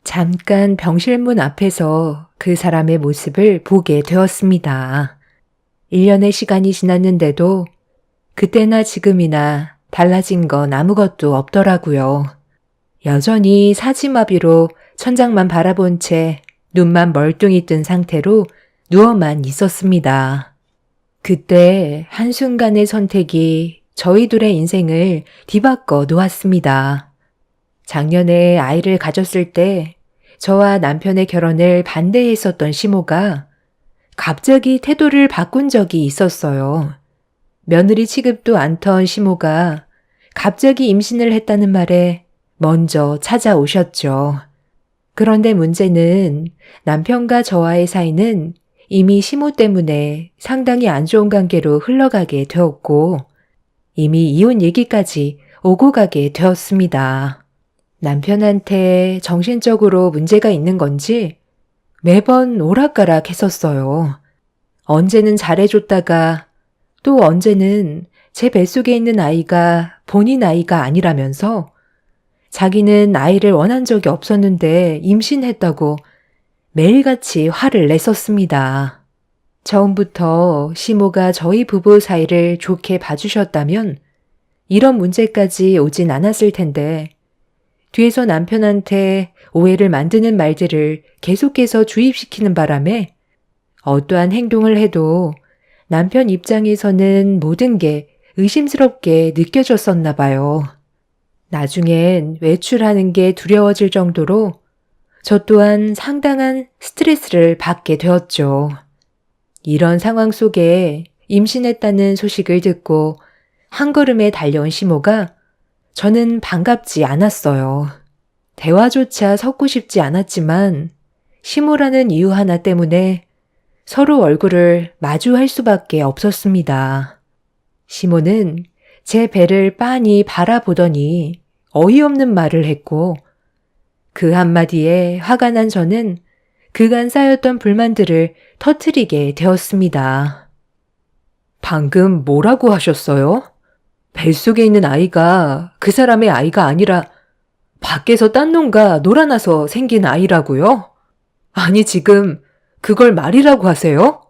잠깐 병실문 앞에서 그 사람의 모습을 보게 되었습니다. 1년의 시간이 지났는데도 그때나 지금이나 달라진 건 아무것도 없더라고요. 여전히 사지마비로 천장만 바라본 채 눈만 멀뚱히 뜬 상태로 누워만 있었습니다. 그때 한순간의 선택이 저희 둘의 인생을 뒤바꿔 놓았습니다. 작년에 아이를 가졌을 때 저와 남편의 결혼을 반대했었던 시모가 갑자기 태도를 바꾼 적이 있었어요. 며느리 취급도 않던 시모가 갑자기 임신을 했다는 말에 먼저 찾아오셨죠. 그런데 문제는 남편과 저와의 사이는 이미 시모 때문에 상당히 안 좋은 관계로 흘러가게 되었고 이미 이혼 얘기까지 오고 가게 되었습니다. 남편한테 정신적으로 문제가 있는 건지 매번 오락가락 했었어요. 언제는 잘해줬다가 또 언제는 제 뱃속에 있는 아이가 본인 아이가 아니라면서 자기는 아이를 원한 적이 없었는데 임신했다고 매일같이 화를 냈었습니다. 처음부터 시모가 저희 부부 사이를 좋게 봐주셨다면 이런 문제까지 오진 않았을 텐데 뒤에서 남편한테 오해를 만드는 말들을 계속해서 주입시키는 바람에 어떠한 행동을 해도 남편 입장에서는 모든 게 의심스럽게 느껴졌었나 봐요. 나중엔 외출하는 게 두려워질 정도로 저 또한 상당한 스트레스를 받게 되었죠. 이런 상황 속에 임신했다는 소식을 듣고 한 걸음에 달려온 시모가 저는 반갑지 않았어요. 대화조차 섞고 싶지 않았지만 시모라는 이유 하나 때문에 서로 얼굴을 마주할 수밖에 없었습니다. 시모는 제 배를 빤히 바라보더니 어이없는 말을 했고 그 한마디에 화가 난 저는 그간 쌓였던 불만들을 터뜨리게 되었습니다. 방금 뭐라고 하셨어요? 뱃속에 있는 아이가 그 사람의 아이가 아니라 밖에서 딴 놈과 놀아나서 생긴 아이라고요? 아니 지금 그걸 말이라고 하세요?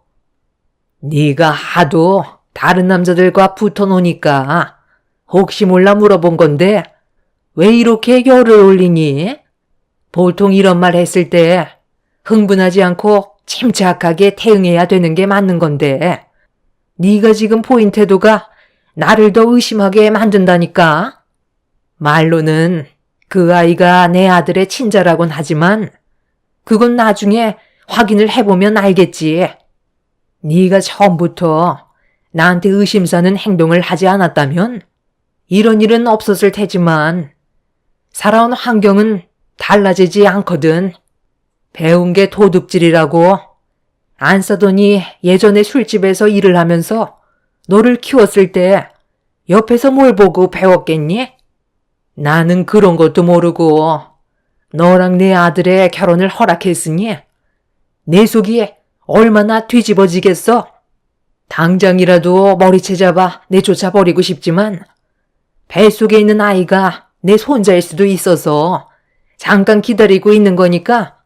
네가 하도 다른 남자들과 붙어 노니까 혹시 몰라 물어본 건데 왜 이렇게 열을 올리니? 보통 이런 말 했을 때 흥분하지 않고 침착하게 대응해야 되는 게 맞는 건데 네가 지금 보인 태도가 나를 더 의심하게 만든다니까. 말로는 그 아이가 내 아들의 친자라곤 하지만 그건 나중에 확인을 해보면 알겠지. 네가 처음부터 나한테 의심사는 행동을 하지 않았다면 이런 일은 없었을 테지만 살아온 환경은 달라지지 않거든. 배운 게 도둑질이라고. 안 싸더니 예전에 술집에서 일을 하면서 너를 키웠을 때 옆에서 뭘 보고 배웠겠니? 나는 그런 것도 모르고 너랑 내 아들의 결혼을 허락했으니 내 속이 얼마나 뒤집어지겠어? 당장이라도 머리채 잡아 내쫓아 버리고 싶지만 뱃속에 있는 아이가 내 손자일 수도 있어서 잠깐 기다리고 있는 거니까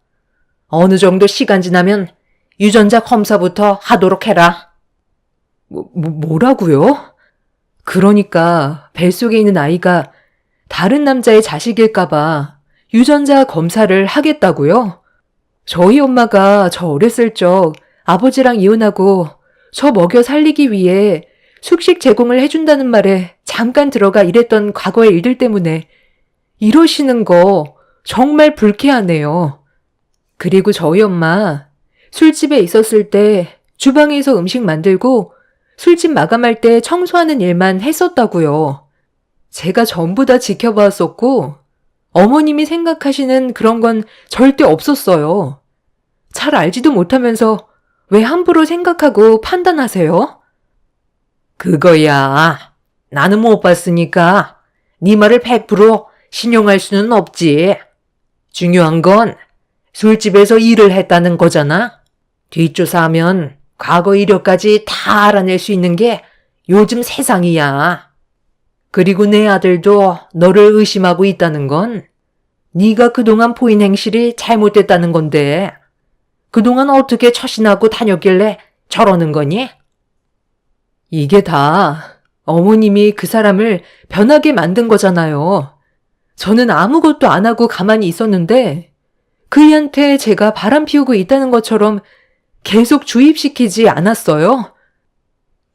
어느 정도 시간 지나면 유전자 검사부터 하도록 해라. 뭐라고요? 그러니까 뱃속에 있는 아이가 다른 남자의 자식일까봐 유전자 검사를 하겠다고요? 저희 엄마가 저 어렸을 적 아버지랑 이혼하고 저 먹여 살리기 위해 숙식 제공을 해준다는 말에 잠깐 들어가 일했던 과거의 일들 때문에 이러시는 거 정말 불쾌하네요. 그리고 저희 엄마 술집에 있었을 때 주방에서 음식 만들고 술집 마감할 때 청소하는 일만 했었다고요. 제가 전부 다 지켜봤었고 어머님이 생각하시는 그런 건 절대 없었어요. 잘 알지도 못하면서 왜 함부로 생각하고 판단하세요? 그거야. 나는 못 봤으니까 네 말을 100% 신용할 수는 없지. 중요한 건 술집에서 일을 했다는 거잖아. 뒷조사하면 과거 이력까지 다 알아낼 수 있는 게 요즘 세상이야. 그리고 내 아들도 너를 의심하고 있다는 건 네가 그동안 보인 행실이 잘못됐다는 건데 그동안 어떻게 처신하고 다녔길래 저러는 거니? 이게 다 어머님이 그 사람을 변하게 만든 거잖아요. 저는 아무것도 안 하고 가만히 있었는데 그이한테 제가 바람 피우고 있다는 것처럼 계속 주입시키지 않았어요?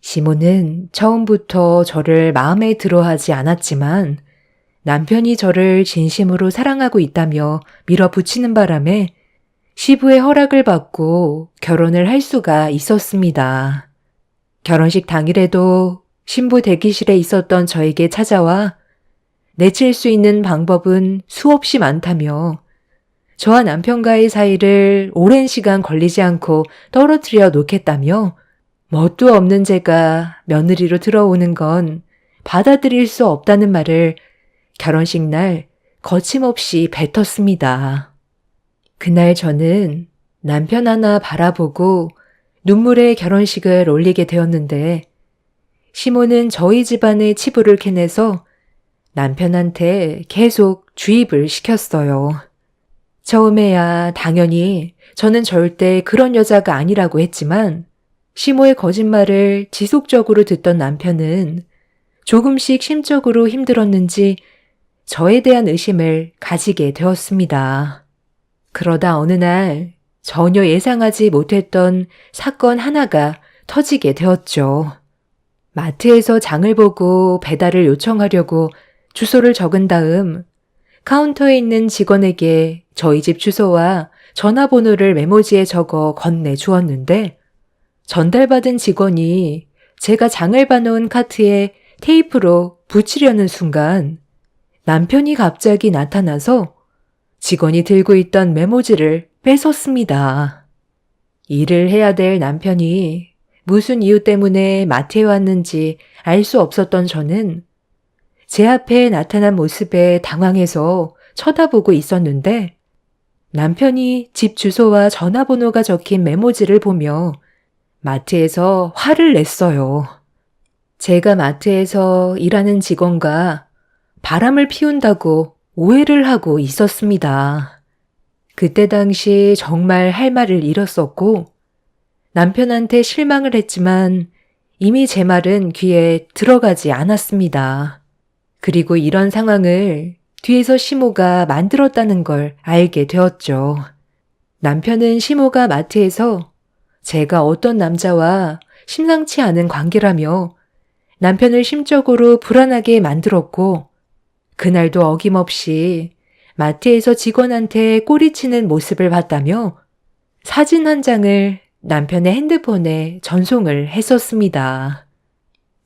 시모는 처음부터 저를 마음에 들어하지 않았지만 남편이 저를 진심으로 사랑하고 있다며 밀어붙이는 바람에 시부의 허락을 받고 결혼을 할 수가 있었습니다. 결혼식 당일에도 신부 대기실에 있었던 저에게 찾아와 내칠 수 있는 방법은 수없이 많다며 저와 남편과의 사이를 오랜 시간 걸리지 않고 떨어뜨려 놓겠다며 뭣도 없는 제가 며느리로 들어오는 건 받아들일 수 없다는 말을 결혼식 날 거침없이 뱉었습니다. 그날 저는 남편 하나 바라보고 눈물의 결혼식을 올리게 되었는데 시모는 저희 집안의 치부를 캐내서 남편한테 계속 주입을 시켰어요. 처음에야 당연히 저는 절대 그런 여자가 아니라고 했지만 시모의 거짓말을 지속적으로 듣던 남편은 조금씩 심적으로 힘들었는지 저에 대한 의심을 가지게 되었습니다. 그러다 어느 날 전혀 예상하지 못했던 사건 하나가 터지게 되었죠. 마트에서 장을 보고 배달을 요청하려고 주소를 적은 다음 카운터에 있는 직원에게 저희 집 주소와 전화번호를 메모지에 적어 건네주었는데 전달받은 직원이 제가 장을 봐놓은 카트에 테이프로 붙이려는 순간 남편이 갑자기 나타나서 직원이 들고 있던 메모지를 뺏었습니다. 일을 해야 될 남편이 무슨 이유 때문에 마트에 왔는지 알 수 없었던 저는 제 앞에 나타난 모습에 당황해서 쳐다보고 있었는데 남편이 집 주소와 전화번호가 적힌 메모지를 보며 마트에서 화를 냈어요. 제가 마트에서 일하는 직원과 바람을 피운다고 오해를 하고 있었습니다. 그때 당시 정말 할 말을 잃었었고 남편한테 실망을 했지만 이미 제 말은 귀에 들어가지 않았습니다. 그리고 이런 상황을 뒤에서 시모가 만들었다는 걸 알게 되었죠. 남편은 시모가 마트에서 제가 어떤 남자와 심상치 않은 관계라며 남편을 심적으로 불안하게 만들었고 그날도 어김없이 마트에서 직원한테 꼬리치는 모습을 봤다며 사진 한 장을 남편의 핸드폰에 전송을 했었습니다.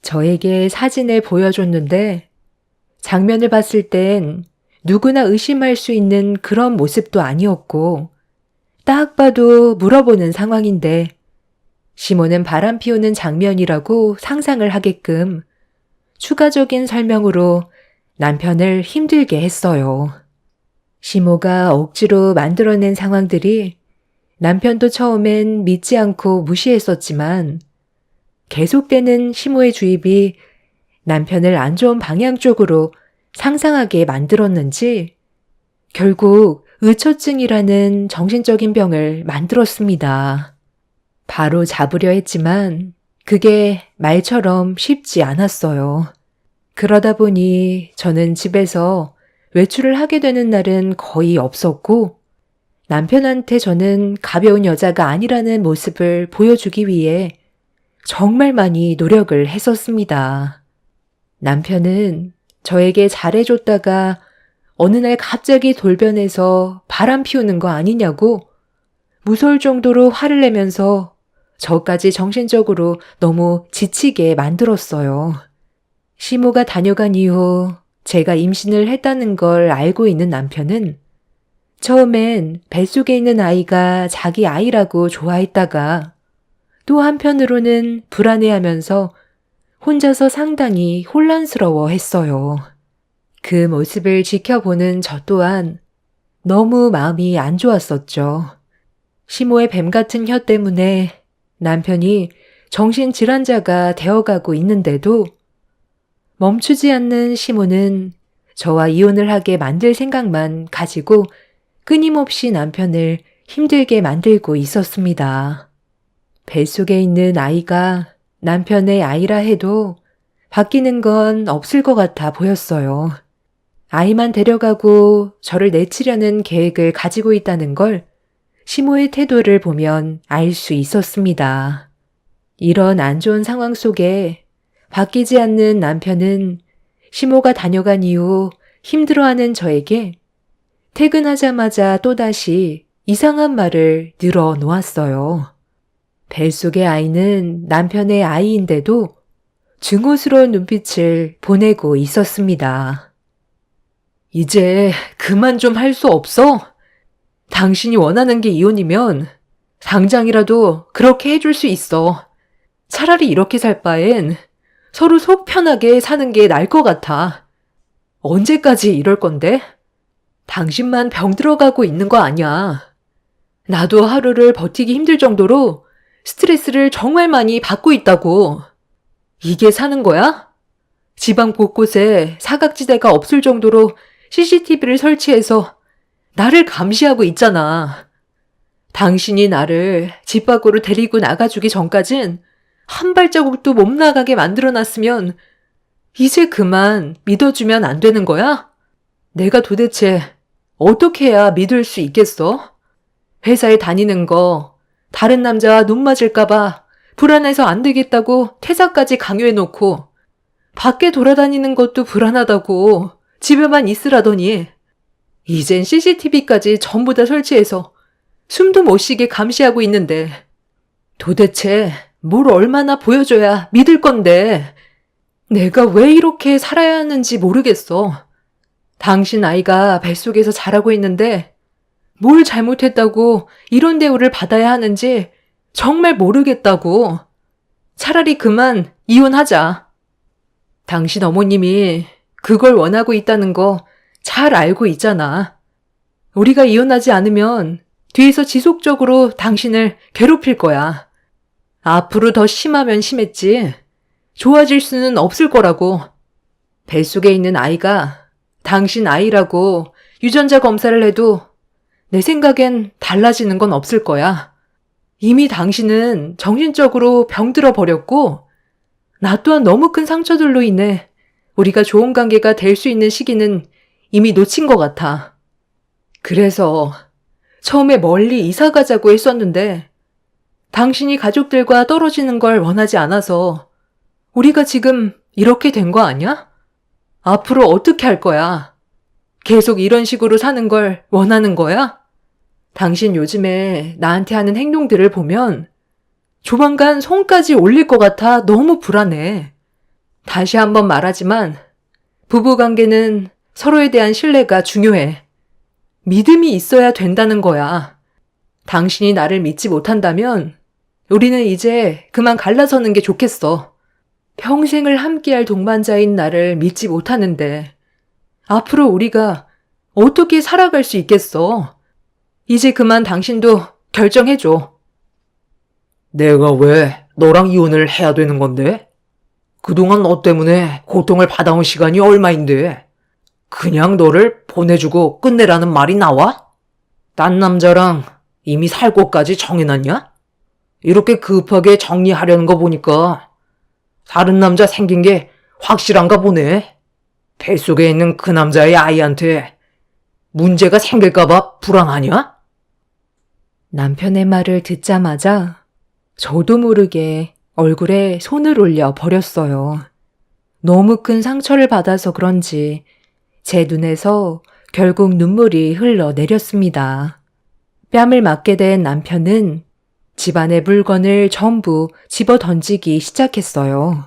저에게 사진을 보여줬는데 장면을 봤을 땐 누구나 의심할 수 있는 그런 모습도 아니었고 딱 봐도 물어보는 상황인데 시모는 바람 피우는 장면이라고 상상을 하게끔 추가적인 설명으로 남편을 힘들게 했어요. 시모가 억지로 만들어낸 상황들이 남편도 처음엔 믿지 않고 무시했었지만 계속되는 시모의 주입이 남편을 안 좋은 방향 쪽으로 상상하게 만들었는지 결국 의처증이라는 정신적인 병을 만들었습니다. 바로 잡으려 했지만 그게 말처럼 쉽지 않았어요. 그러다 보니 저는 집에서 외출을 하게 되는 날은 거의 없었고 남편한테 저는 가벼운 여자가 아니라는 모습을 보여주기 위해 정말 많이 노력을 했었습니다. 남편은 저에게 잘해줬다가 어느 날 갑자기 돌변해서 바람 피우는 거 아니냐고 무서울 정도로 화를 내면서 저까지 정신적으로 너무 지치게 만들었어요. 시모가 다녀간 이후 제가 임신을 했다는 걸 알고 있는 남편은 처음엔 뱃속에 있는 아이가 자기 아이라고 좋아했다가 또 한편으로는 불안해하면서 혼자서 상당히 혼란스러워 했어요. 그 모습을 지켜보는 저 또한 너무 마음이 안 좋았었죠. 시모의 뱀 같은 혀 때문에 남편이 정신질환자가 되어가고 있는데도 멈추지 않는 시모는 저와 이혼을 하게 만들 생각만 가지고 끊임없이 남편을 힘들게 만들고 있었습니다. 뱃속에 있는 아이가 남편의 아이라 해도 바뀌는 건 없을 것 같아 보였어요. 아이만 데려가고 저를 내치려는 계획을 가지고 있다는 걸 시모의 태도를 보면 알 수 있었습니다. 이런 안 좋은 상황 속에 바뀌지 않는 남편은 시모가 다녀간 이후 힘들어하는 저에게 퇴근하자마자 또다시 이상한 말을 늘어놓았어요. 뱃속의 아이는 남편의 아이인데도 증오스러운 눈빛을 보내고 있었습니다. 이제 그만 좀 할 수 없어? 당신이 원하는 게 이혼이면 당장이라도 그렇게 해줄 수 있어. 차라리 이렇게 살 바엔 서로 속 편하게 사는 게 나을 것 같아. 언제까지 이럴 건데? 당신만 병 들어가고 있는 거 아니야. 나도 하루를 버티기 힘들 정도로 스트레스를 정말 많이 받고 있다고. 이게 사는 거야? 지방 곳곳에 사각지대가 없을 정도로 CCTV를 설치해서 나를 감시하고 있잖아. 당신이 나를 집 밖으로 데리고 나가주기 전까진 한 발자국도 못 나가게 만들어놨으면 이제 그만 믿어주면 안 되는 거야? 내가 도대체 어떻게 해야 믿을 수 있겠어? 회사에 다니는 거 다른 남자와 눈 맞을까봐 불안해서 안 되겠다고 퇴사까지 강요해놓고 밖에 돌아다니는 것도 불안하다고 집에만 있으라더니 이젠 CCTV까지 전부 다 설치해서 숨도 못 쉬게 감시하고 있는데 도대체 뭘 얼마나 보여줘야 믿을 건데 내가 왜 이렇게 살아야 하는지 모르겠어. 당신 아이가 뱃속에서 자라고 있는데 뭘 잘못했다고 이런 대우를 받아야 하는지 정말 모르겠다고. 차라리 그만 이혼하자. 당신 어머님이 그걸 원하고 있다는 거 잘 알고 있잖아. 우리가 이혼하지 않으면 뒤에서 지속적으로 당신을 괴롭힐 거야. 앞으로 더 심하면 심했지 좋아질 수는 없을 거라고. 뱃속에 있는 아이가 당신 아이라고 유전자 검사를 해도 내 생각엔 달라지는 건 없을 거야. 이미 당신은 정신적으로 병들어 버렸고 나 또한 너무 큰 상처들로 인해 우리가 좋은 관계가 될 수 있는 시기는 이미 놓친 것 같아. 그래서 처음에 멀리 이사 가자고 했었는데 당신이 가족들과 떨어지는 걸 원하지 않아서 우리가 지금 이렇게 된 거 아니야? 앞으로 어떻게 할 거야? 계속 이런 식으로 사는 걸 원하는 거야? 당신 요즘에 나한테 하는 행동들을 보면 조만간 손까지 올릴 것 같아 너무 불안해. 다시 한번 말하지만 부부관계는 서로에 대한 신뢰가 중요해. 믿음이 있어야 된다는 거야. 당신이 나를 믿지 못한다면 우리는 이제 그만 갈라서는 게 좋겠어. 평생을 함께할 동반자인 나를 믿지 못하는데 앞으로 우리가 어떻게 살아갈 수 있겠어? 이제 그만 당신도 결정해줘. 내가 왜 너랑 이혼을 해야 되는 건데? 그동안 너 때문에 고통을 받아온 시간이 얼마인데 그냥 너를 보내주고 끝내라는 말이 나와? 딴 남자랑 이미 살 곳까지 정해놨냐? 이렇게 급하게 정리하려는 거 보니까 다른 남자 생긴 게 확실한가 보네. 뱃속에 있는 그 남자의 아이한테 문제가 생길까봐 불안하냐? 남편의 말을 듣자마자 저도 모르게 얼굴에 손을 올려 버렸어요. 너무 큰 상처를 받아서 그런지 제 눈에서 결국 눈물이 흘러내렸습니다. 뺨을 맞게 된 남편은 집안의 물건을 전부 집어 던지기 시작했어요.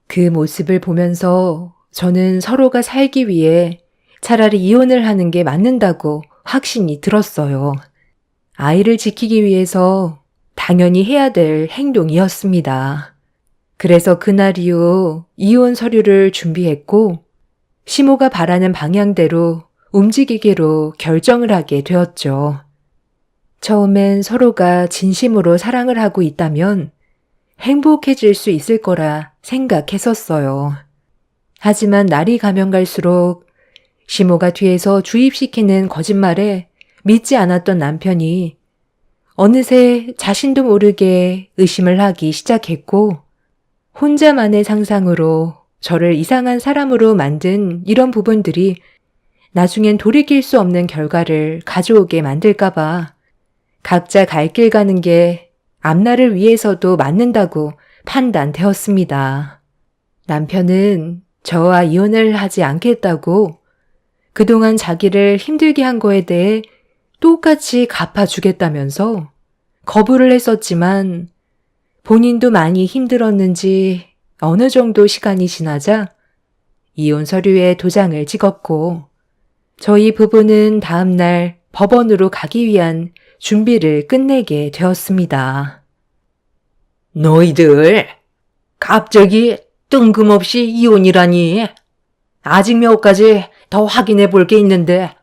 그 모습을 보면서 저는 서로가 살기 위해 차라리 이혼을 하는 게 맞는다고 확신이 들었어요. 아이를 지키기 위해서 당연히 해야 될 행동이었습니다. 그래서 그날 이후 이혼 서류를 준비했고 시모가 바라는 방향대로 움직이기로 결정을 하게 되었죠. 처음엔 서로가 진심으로 사랑을 하고 있다면 행복해질 수 있을 거라 생각했었어요. 하지만 날이 가면 갈수록 시모가 뒤에서 주입시키는 거짓말에 믿지 않았던 남편이 어느새 자신도 모르게 의심을 하기 시작했고 혼자만의 상상으로 저를 이상한 사람으로 만든 이런 부분들이 나중엔 돌이킬 수 없는 결과를 가져오게 만들까봐 각자 갈 길 가는 게 앞날을 위해서도 맞는다고 판단되었습니다. 남편은 저와 이혼을 하지 않겠다고 그동안 자기를 힘들게 한 거에 대해 똑같이 갚아주겠다면서 거부를 했었지만 본인도 많이 힘들었는지 어느 정도 시간이 지나자 이혼 서류에 도장을 찍었고 저희 부부는 다음 날 법원으로 가기 위한 준비를 끝내게 되었습니다. 너희들 갑자기 뜬금없이 이혼이라니. 아직 몇 가지 더 확인해 볼 게 있는데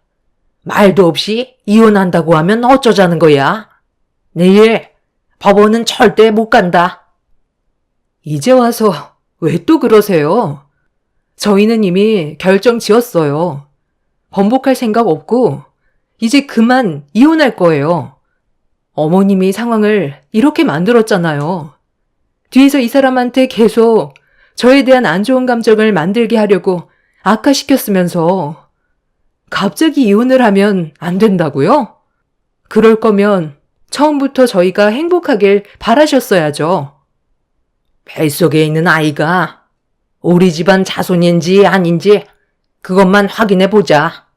말도 없이 이혼한다고 하면 어쩌자는 거야? 내일 법원은 절대 못 간다. 이제 와서 왜 또 그러세요? 저희는 이미 결정 지었어요. 번복할 생각 없고 이제 그만 이혼할 거예요. 어머님이 상황을 이렇게 만들었잖아요. 뒤에서 이 사람한테 계속 저에 대한 안 좋은 감정을 만들게 하려고 악화시켰으면서 갑자기 이혼을 하면 안 된다고요? 그럴 거면 처음부터 저희가 행복하길 바라셨어야죠. 뱃속에 있는 아이가 우리 집안 자손인지 아닌지 그것만 확인해 보자.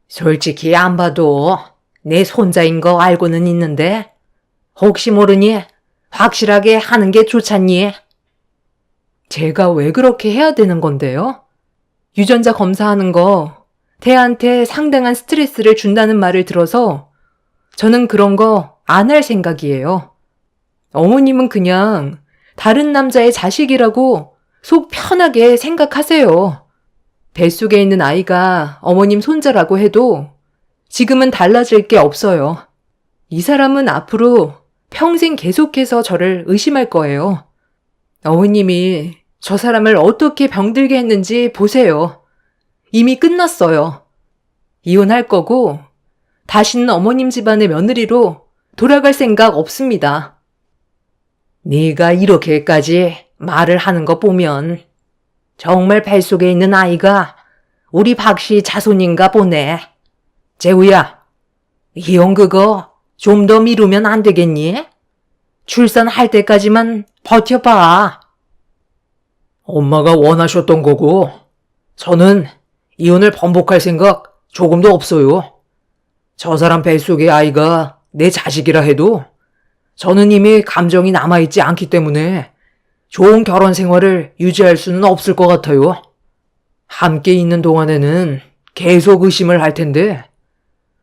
솔직히 안 봐도 내 손자인 거 알고는 있는데 혹시 모르니 확실하게 하는 게 좋잖니? 제가 왜 그렇게 해야 되는 건데요? 유전자 검사하는 거 태아한테 상당한 스트레스를 준다는 말을 들어서 저는 그런 거 안 할 생각이에요. 어머님은 그냥 다른 남자의 자식이라고 속 편하게 생각하세요. 뱃속에 있는 아이가 어머님 손자라고 해도 지금은 달라질 게 없어요. 이 사람은 앞으로 평생 계속해서 저를 의심할 거예요. 어머님이 저 사람을 어떻게 병들게 했는지 보세요. 이미 끝났어요. 이혼할 거고 다시는 어머님 집안의 며느리로 돌아갈 생각 없습니다. 네가 이렇게까지 말을 하는 거 보면 정말 뱃속에 있는 아이가 우리 박씨 자손인가 보네. 재우야, 이혼 그거 좀 더 미루면 안 되겠니? 출산할 때까지만 버텨봐. 엄마가 원하셨던 거고 저는 이혼을 번복할 생각 조금도 없어요. 저 사람 뱃속의 아이가 내 자식이라 해도 저는 이미 감정이 남아있지 않기 때문에 좋은 결혼 생활을 유지할 수는 없을 것 같아요. 함께 있는 동안에는 계속 의심을 할 텐데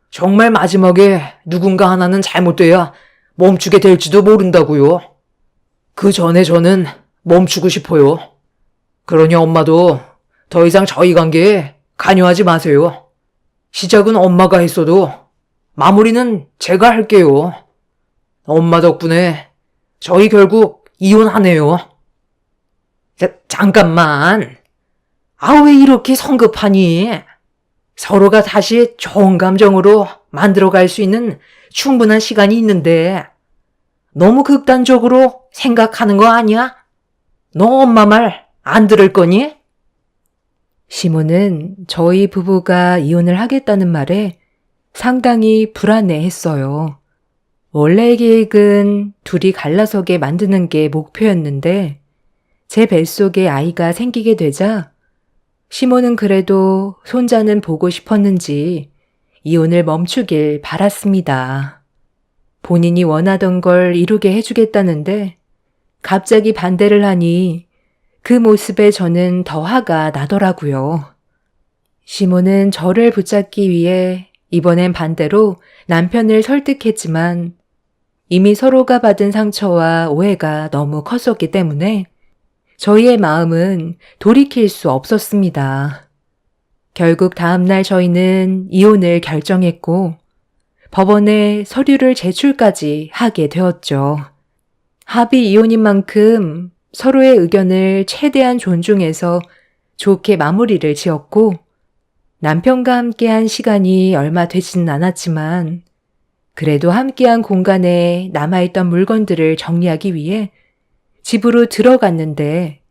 정말 마지막에 누군가 하나는 잘못돼야 멈추게 될지도 모른다고요. 그 전에 저는 멈추고 싶어요. 그러니 엄마도 더 이상 저희 관계에 관여하지 마세요. 시작은 엄마가 했어도 마무리는 제가 할게요. 엄마 덕분에 저희 결국 이혼하네요. 잠깐만. 왜 이렇게 성급하니? 서로가 다시 좋은 감정으로 만들어갈 수 있는 충분한 시간이 있는데 너무 극단적으로 생각하는 거 아니야? 너 엄마 말 안 들을 거니? 시몬은 저희 부부가 이혼을 하겠다는 말에 상당히 불안해했어요. 원래의 계획은 둘이 갈라서게 만드는 게 목표였는데 제 뱃속에 아이가 생기게 되자 시몬은 그래도 손자는 보고 싶었는지 이혼을 멈추길 바랐습니다. 본인이 원하던 걸 이루게 해주겠다는데 갑자기 반대를 하니 그 모습에 저는 더 화가 나더라고요. 시몬은 저를 붙잡기 위해 이번엔 반대로 남편을 설득했지만 이미 서로가 받은 상처와 오해가 너무 컸었기 때문에 저희의 마음은 돌이킬 수 없었습니다. 결국 다음날 저희는 이혼을 결정했고 법원에 서류를 제출까지 하게 되었죠. 합의 이혼인 만큼 서로의 의견을 최대한 존중해서 좋게 마무리를 지었고 남편과 함께한 시간이 얼마 되지는 않았지만 그래도 함께한 공간에 남아있던 물건들을 정리하기 위해 집으로 들어갔는데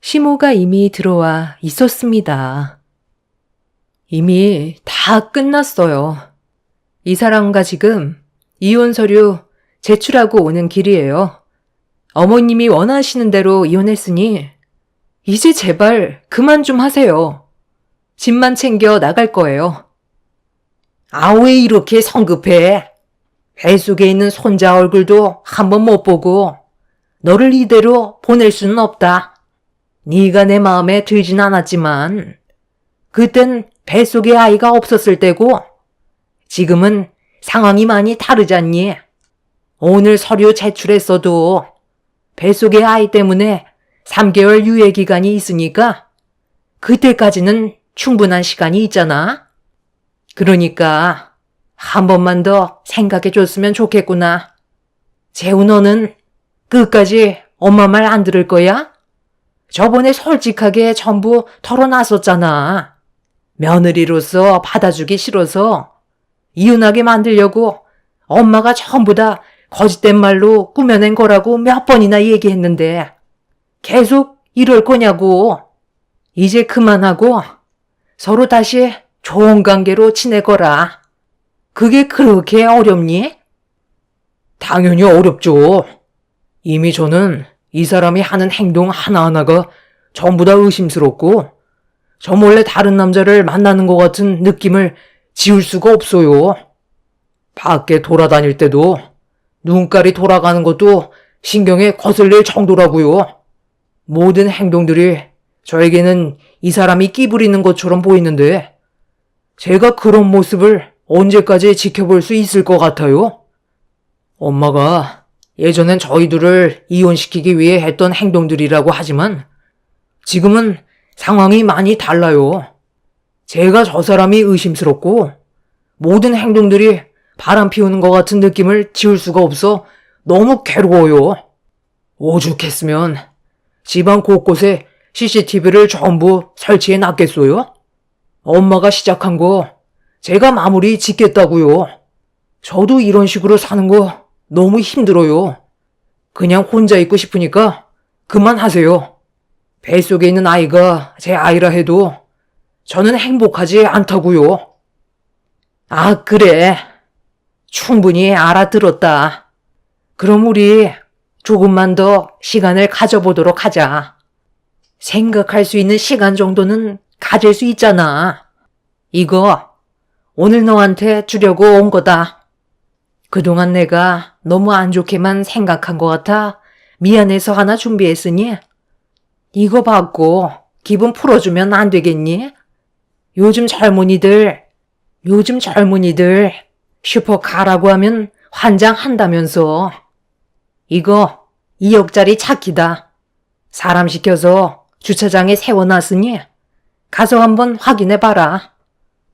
시모가 이미 들어와 있었습니다. 이미 다 끝났어요. 이 사람과 지금 이혼 서류 제출하고 오는 길이에요. 어머님이 원하시는 대로 이혼했으니 이제 제발 그만 좀 하세요. 집만 챙겨 나갈 거예요. 왜 이렇게 성급해? 뱃속에 있는 손자 얼굴도 한번 못 보고 너를 이대로 보낼 수는 없다. 네가 내 마음에 들진 않았지만 그땐 뱃속에 아이가 없었을 때고 지금은 상황이 많이 다르잖니. 오늘 서류 제출했어도 뱃속의 아이 때문에 3개월 유예 기간이 있으니까 그때까지는 충분한 시간이 있잖아. 그러니까 한 번만 더 생각해 줬으면 좋겠구나. 재우 너는 끝까지 엄마 말 안 들을 거야? 저번에 솔직하게 전부 털어놨었잖아. 며느리로서 받아주기 싫어서 이혼하게 만들려고 엄마가 전부 다 거짓된 말로 꾸며낸 거라고 몇 번이나 얘기했는데 계속 이럴 거냐고. 이제 그만하고 서로 다시 좋은 관계로 지내거라. 그게 그렇게 어렵니? 당연히 어렵죠. 이미 저는 이 사람이 하는 행동 하나하나가 전부 다 의심스럽고 저 몰래 다른 남자를 만나는 것 같은 느낌을 지울 수가 없어요. 밖에 돌아다닐 때도 눈깔이 돌아가는 것도 신경에 거슬릴 정도라고요. 모든 행동들이 저에게는 이 사람이 끼부리는 것처럼 보이는데 제가 그런 모습을 언제까지 지켜볼 수 있을 것 같아요? 엄마가 예전엔 저희들을 이혼시키기 위해 했던 행동들이라고 하지만 지금은 상황이 많이 달라요. 제가 저 사람이 의심스럽고 모든 행동들이 바람 피우는 것 같은 느낌을 지울 수가 없어 너무 괴로워요. 오죽했으면 집안 곳곳에 CCTV를 전부 설치해 놨겠어요? 엄마가 시작한 거 제가 마무리 짓겠다고요. 저도 이런 식으로 사는 거 너무 힘들어요. 그냥 혼자 있고 싶으니까 그만하세요. 뱃속에 있는 아이가 제 아이라 해도 저는 행복하지 않다고요. 아, 그래. 충분히 알아들었다. 그럼 우리 조금만 더 시간을 가져보도록 하자. 생각할 수 있는 시간 정도는 가질 수 있잖아. 이거 오늘 너한테 주려고 온 거다. 그동안 내가 너무 안 좋게만 생각한 것 같아 미안해서 하나 준비했으니 이거 받고 기분 풀어주면 안 되겠니? 요즘 젊은이들 슈퍼카라고 하면 환장한다면서. 이거 2억짜리 차키다. 사람 시켜서 주차장에 세워놨으니 가서 한번 확인해봐라.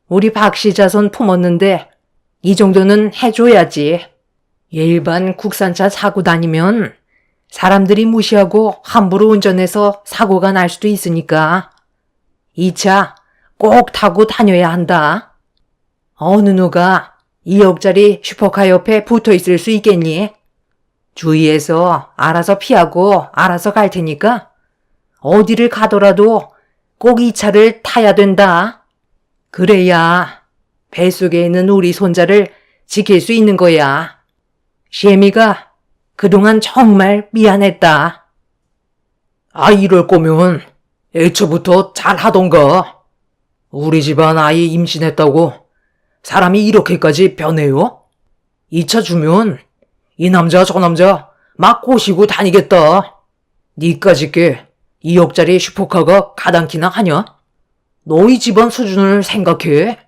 우리 박씨 자손 품었는데 이 정도는 해줘야지. 일반 국산차 사고 다니면 사람들이 무시하고 함부로 운전해서 사고가 날 수도 있으니까 이 차 꼭 타고 다녀야 한다. 어느 누가 2억짜리 슈퍼카 옆에 붙어 있을 수 있겠니? 주위에서 알아서 피하고 알아서 갈 테니까 어디를 가더라도 꼭 이 차를 타야 된다. 그래야 뱃속에 있는 우리 손자를 지킬 수 있는 거야. 셰미가 그동안 정말 미안했다. 아, 이럴 거면 애초부터 잘하던가. 우리 집안 아이 임신했다고 사람이 이렇게까지 변해요? 이 차 주면 이 남자 저 남자 막 꼬시고 다니겠다. 니까짓 게 2억짜리 슈퍼카가 가당키나 하냐? 너희 집안 수준을 생각해.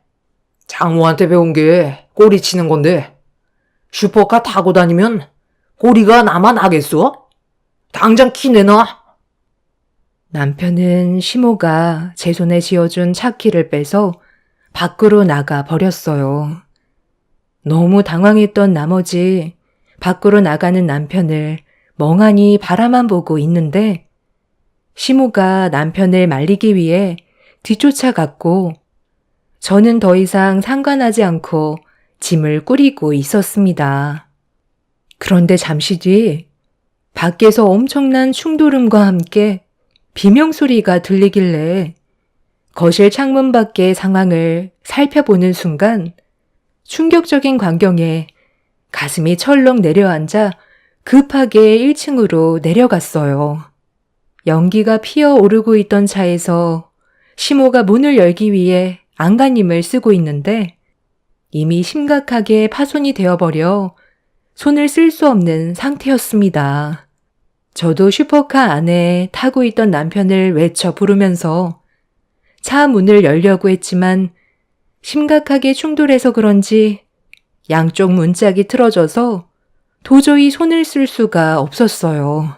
장모한테 배운 게 꼬리 치는 건데 슈퍼카 타고 다니면 꼬리가 나만 하겠어? 당장 키 내놔. 남편은 시모가 제 손에 쥐어준 차키를 빼서 밖으로 나가 버렸어요. 너무 당황했던 나머지 밖으로 나가는 남편을 멍하니 바라만 보고 있는데 시모가 남편을 말리기 위해 뒤쫓아갔고 저는 더 이상 상관하지 않고 짐을 꾸리고 있었습니다. 그런데 잠시 뒤 밖에서 엄청난 충돌음과 함께 비명소리가 들리길래 거실 창문 밖의 상황을 살펴보는 순간 충격적인 광경에 가슴이 철렁 내려앉아 급하게 1층으로 내려갔어요. 연기가 피어오르고 있던 차에서 시모가 문을 열기 위해 안간힘을 쓰고 있는데 이미 심각하게 파손이 되어버려 손을 쓸 수 없는 상태였습니다. 저도 슈퍼카 안에 타고 있던 남편을 외쳐 부르면서 차 문을 열려고 했지만 심각하게 충돌해서 그런지 양쪽 문짝이 틀어져서 도저히 손을 쓸 수가 없었어요.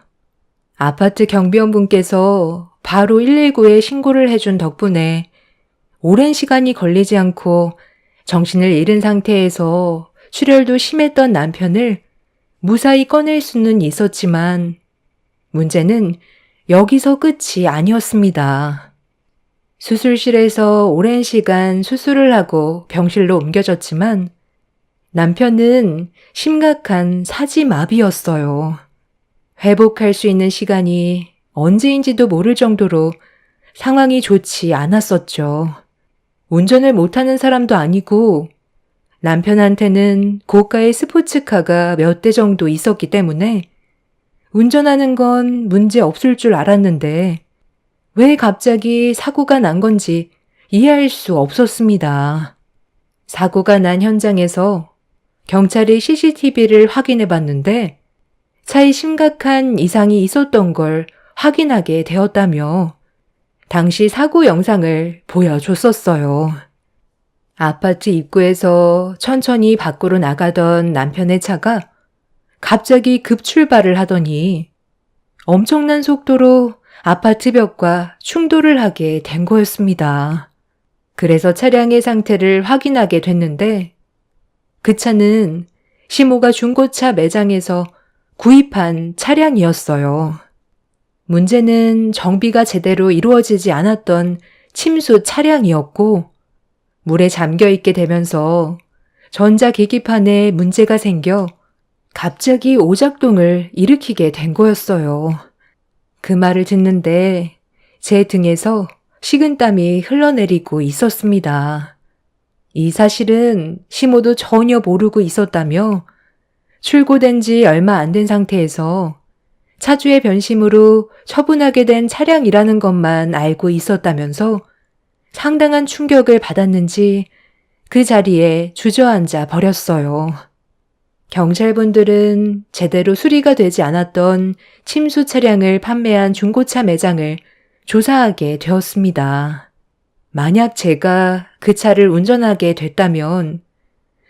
아파트 경비원분께서 바로 119에 신고를 해준 덕분에 오랜 시간이 걸리지 않고 정신을 잃은 상태에서 출혈도 심했던 남편을 무사히 꺼낼 수는 있었지만 문제는 여기서 끝이 아니었습니다. 수술실에서 오랜 시간 수술을 하고 병실로 옮겨졌지만 남편은 심각한 사지마비였어요. 회복할 수 있는 시간이 언제인지도 모를 정도로 상황이 좋지 않았었죠. 운전을 못하는 사람도 아니고 남편한테는 고가의 스포츠카가 몇 대 정도 있었기 때문에 운전하는 건 문제 없을 줄 알았는데 왜 갑자기 사고가 난 건지 이해할 수 없었습니다. 사고가 난 현장에서 경찰이 CCTV를 확인해 봤는데 차에 심각한 이상이 있었던 걸 확인하게 되었다며 당시 사고 영상을 보여줬었어요. 아파트 입구에서 천천히 밖으로 나가던 남편의 차가 갑자기 급출발을 하더니 엄청난 속도로 아파트 벽과 충돌을 하게 된 거였습니다. 그래서 차량의 상태를 확인하게 됐는데 그 차는 시모가 중고차 매장에서 구입한 차량이었어요. 문제는 정비가 제대로 이루어지지 않았던 침수 차량이었고 물에 잠겨 있게 되면서 전자계기판에 문제가 생겨 갑자기 오작동을 일으키게 된 거였어요. 그 말을 듣는데 제 등에서 식은땀이 흘러내리고 있었습니다. 이 사실은 시모도 전혀 모르고 있었다며 출고된 지 얼마 안 된 상태에서 차주의 변심으로 처분하게 된 차량이라는 것만 알고 있었다면서 상당한 충격을 받았는지 그 자리에 주저앉아 버렸어요. 경찰분들은 제대로 수리가 되지 않았던 침수 차량을 판매한 중고차 매장을 조사하게 되었습니다. 만약 제가 그 차를 운전하게 됐다면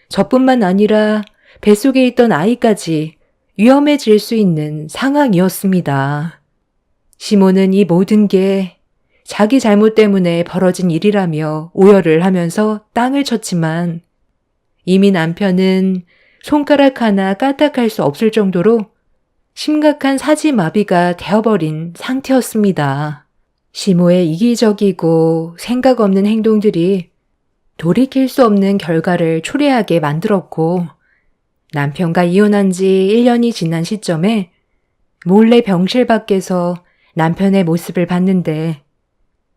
저뿐만 아니라 뱃속에 있던 아이까지 위험해질 수 있는 상황이었습니다. 시모는 이 모든 게 자기 잘못 때문에 벌어진 일이라며 오열을 하면서 땅을 쳤지만 이미 남편은 손가락 하나 까딱할 수 없을 정도로 심각한 사지마비가 되어버린 상태였습니다. 시모의 이기적이고 생각 없는 행동들이 돌이킬 수 없는 결과를 초래하게 만들었고 남편과 이혼한 지 1년이 지난 시점에 몰래 병실 밖에서 남편의 모습을 봤는데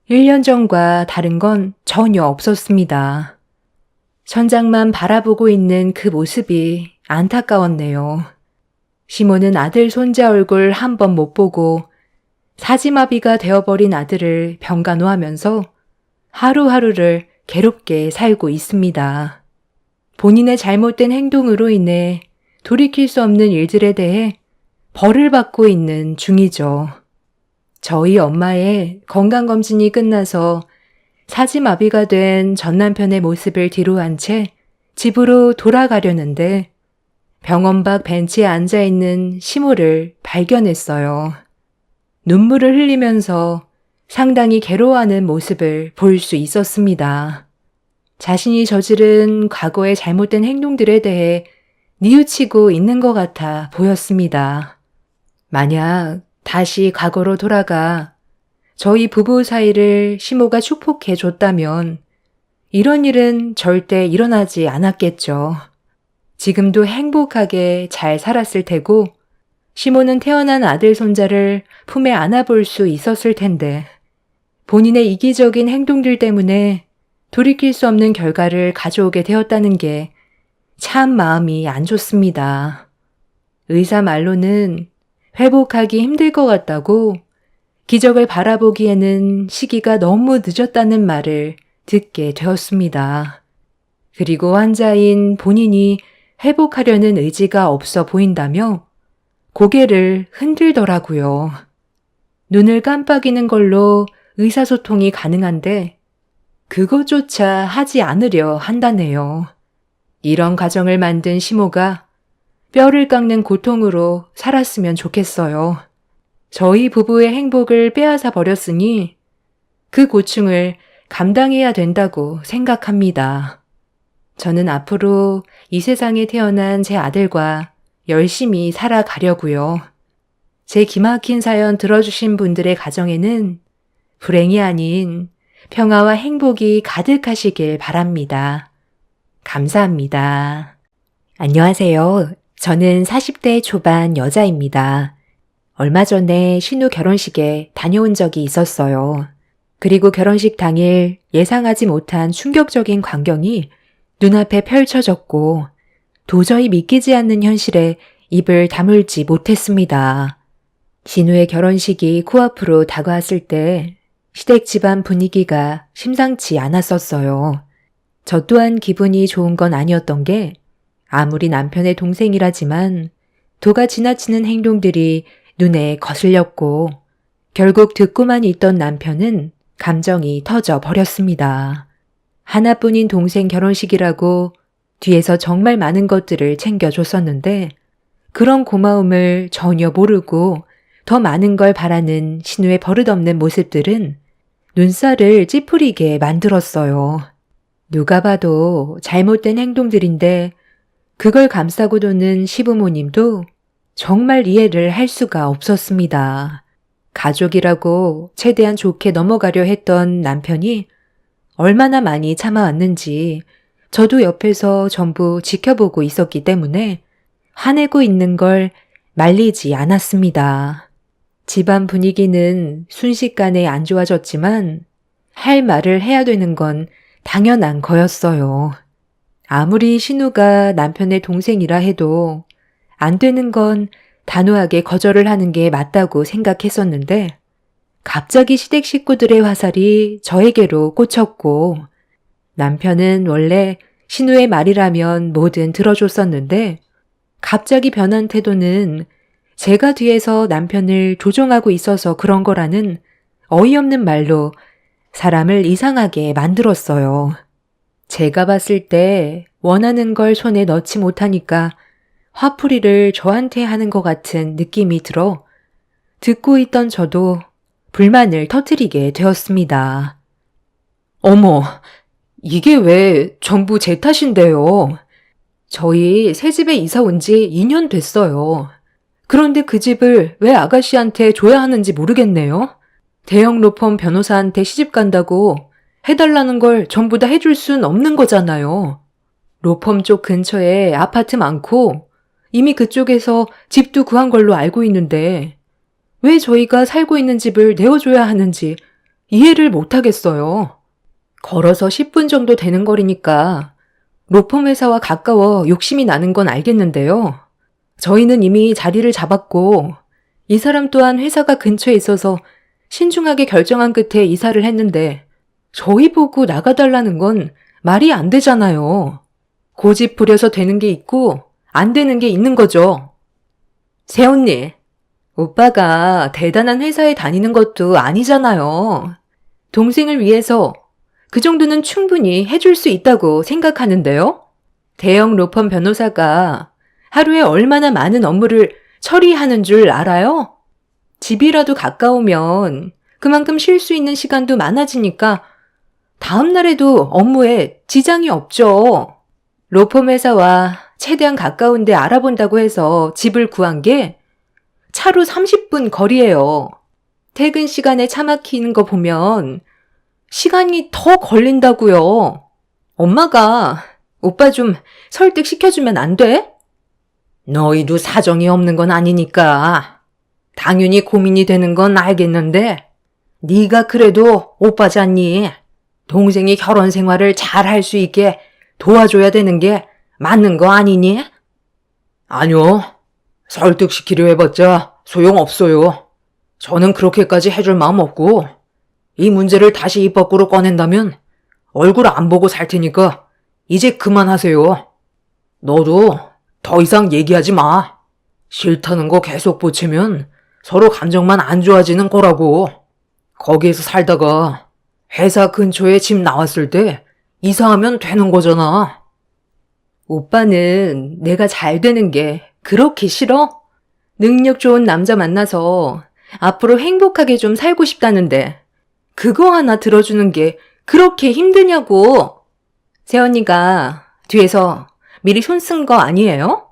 1년 전과 다른 건 전혀 없었습니다. 천장만 바라보고 있는 그 모습이 안타까웠네요. 시모는 아들 손자 얼굴 한 번 못 보고 사지마비가 되어버린 아들을 병간호하면서 하루하루를 괴롭게 살고 있습니다. 본인의 잘못된 행동으로 인해 돌이킬 수 없는 일들에 대해 벌을 받고 있는 중이죠. 저희 엄마의 건강검진이 끝나서 사지마비가 된 전 남편의 모습을 뒤로한 채 집으로 돌아가려는데 병원 밖 벤치에 앉아있는 시모를 발견했어요. 눈물을 흘리면서 상당히 괴로워하는 모습을 볼 수 있었습니다. 자신이 저지른 과거의 잘못된 행동들에 대해 뉘우치고 있는 것 같아 보였습니다. 만약 다시 과거로 돌아가 저희 부부 사이를 시모가 축복해 줬다면 이런 일은 절대 일어나지 않았겠죠. 지금도 행복하게 잘 살았을 테고 시모는 태어난 아들 손자를 품에 안아볼 수 있었을 텐데 본인의 이기적인 행동들 때문에 돌이킬 수 없는 결과를 가져오게 되었다는 게 참 마음이 안 좋습니다. 의사 말로는 회복하기 힘들 것 같다고 기적을 바라보기에는 시기가 너무 늦었다는 말을 듣게 되었습니다. 그리고 환자인 본인이 회복하려는 의지가 없어 보인다며 고개를 흔들더라고요. 눈을 깜빡이는 걸로 의사소통이 가능한데 그것조차 하지 않으려 한다네요. 이런 가정을 만든 시모가 뼈를 깎는 고통으로 살았으면 좋겠어요. 저희 부부의 행복을 빼앗아 버렸으니 그 고충을 감당해야 된다고 생각합니다. 저는 앞으로 이 세상에 태어난 제 아들과 열심히 살아가려고요. 제 기막힌 사연 들어주신 분들의 가정에는 불행이 아닌 평화와 행복이 가득하시길 바랍니다. 감사합니다. 안녕하세요. 저는 40대 초반 여자입니다. 얼마 전에 신우 결혼식에 다녀온 적이 있었어요. 그리고 결혼식 당일 예상하지 못한 충격적인 광경이 눈앞에 펼쳐졌고 도저히 믿기지 않는 현실에 입을 다물지 못했습니다. 신우의 결혼식이 코앞으로 다가왔을 때 시댁 집안 분위기가 심상치 않았었어요. 저 또한 기분이 좋은 건 아니었던 게 아무리 남편의 동생이라지만 도가 지나치는 행동들이 눈에 거슬렸고 결국 듣고만 있던 남편은 감정이 터져 버렸습니다. 하나뿐인 동생 결혼식이라고 뒤에서 정말 많은 것들을 챙겨줬었는데 그런 고마움을 전혀 모르고 더 많은 걸 바라는 신우의 버릇없는 모습들은 눈살을 찌푸리게 만들었어요. 누가 봐도 잘못된 행동들인데 그걸 감싸고 도는 시부모님도 정말 이해를 할 수가 없었습니다. 가족이라고 최대한 좋게 넘어가려 했던 남편이 얼마나 많이 참아왔는지 저도 옆에서 전부 지켜보고 있었기 때문에 화내고 있는 걸 말리지 않았습니다. 집안 분위기는 순식간에 안 좋아졌지만 할 말을 해야 되는 건 당연한 거였어요. 아무리 신우가 남편의 동생이라 해도 안 되는 건 단호하게 거절을 하는 게 맞다고 생각했었는데 갑자기 시댁 식구들의 화살이 저에게로 꽂혔고 남편은 원래 신우의 말이라면 뭐든 들어줬었는데 갑자기 변한 태도는 제가 뒤에서 남편을 조종하고 있어서 그런 거라는 어이없는 말로 사람을 이상하게 만들었어요. 제가 봤을 때 원하는 걸 손에 넣지 못하니까 화풀이를 저한테 하는 것 같은 느낌이 들어 듣고 있던 저도 불만을 터뜨리게 되었습니다. 어머, 이게 왜 전부 제 탓인데요? 저희 새 집에 이사 온 지 2년 됐어요. 그런데 그 집을 왜 아가씨한테 줘야 하는지 모르겠네요. 대형 로펌 변호사한테 시집 간다고 해달라는 걸 전부 다 해줄 순 없는 거잖아요. 로펌 쪽 근처에 아파트 많고 이미 그쪽에서 집도 구한 걸로 알고 있는데 왜 저희가 살고 있는 집을 내어줘야 하는지 이해를 못하겠어요. 걸어서 10분 정도 되는 거리니까 로펌 회사와 가까워 욕심이 나는 건 알겠는데요. 저희는 이미 자리를 잡았고 이 사람 또한 회사가 근처에 있어서 신중하게 결정한 끝에 이사를 했는데 저희 보고 나가달라는 건 말이 안 되잖아요. 고집 부려서 되는 게 있고 안 되는 게 있는 거죠. 새언니, 오빠가 대단한 회사에 다니는 것도 아니잖아요. 동생을 위해서 그 정도는 충분히 해줄 수 있다고 생각하는데요. 대형 로펌 변호사가 하루에 얼마나 많은 업무를 처리하는 줄 알아요? 집이라도 가까우면 그만큼 쉴 수 있는 시간도 많아지니까 다음 날에도 업무에 지장이 없죠. 로펌 회사와 최대한 가까운 데 알아본다고 해서 집을 구한 게 차로 30분 거리예요. 퇴근 시간에 차 막히는 거 보면 시간이 더 걸린다고요. 엄마가 오빠 좀 설득시켜주면 안 돼? 너희도 사정이 없는 건 아니니까 당연히 고민이 되는 건 알겠는데 네가 그래도 오빠잖니. 동생이 결혼 생활을 잘 할 수 있게 도와줘야 되는 게 맞는 거 아니니? 아니요. 설득시키려 해봤자 소용없어요. 저는 그렇게까지 해줄 마음 없고 이 문제를 다시 입 밖으로 꺼낸다면 얼굴 안 보고 살 테니까 이제 그만하세요. 너도 더 이상 얘기하지 마. 싫다는 거 계속 보채면 서로 감정만 안 좋아지는 거라고. 거기에서 살다가 회사 근처에 집 나왔을 때 이사하면 되는 거잖아. 오빠는 내가 잘 되는 게 그렇게 싫어? 능력 좋은 남자 만나서 앞으로 행복하게 좀 살고 싶다는데 그거 하나 들어주는 게 그렇게 힘드냐고. 새언니가 뒤에서 미리 손 쓴 거 아니에요?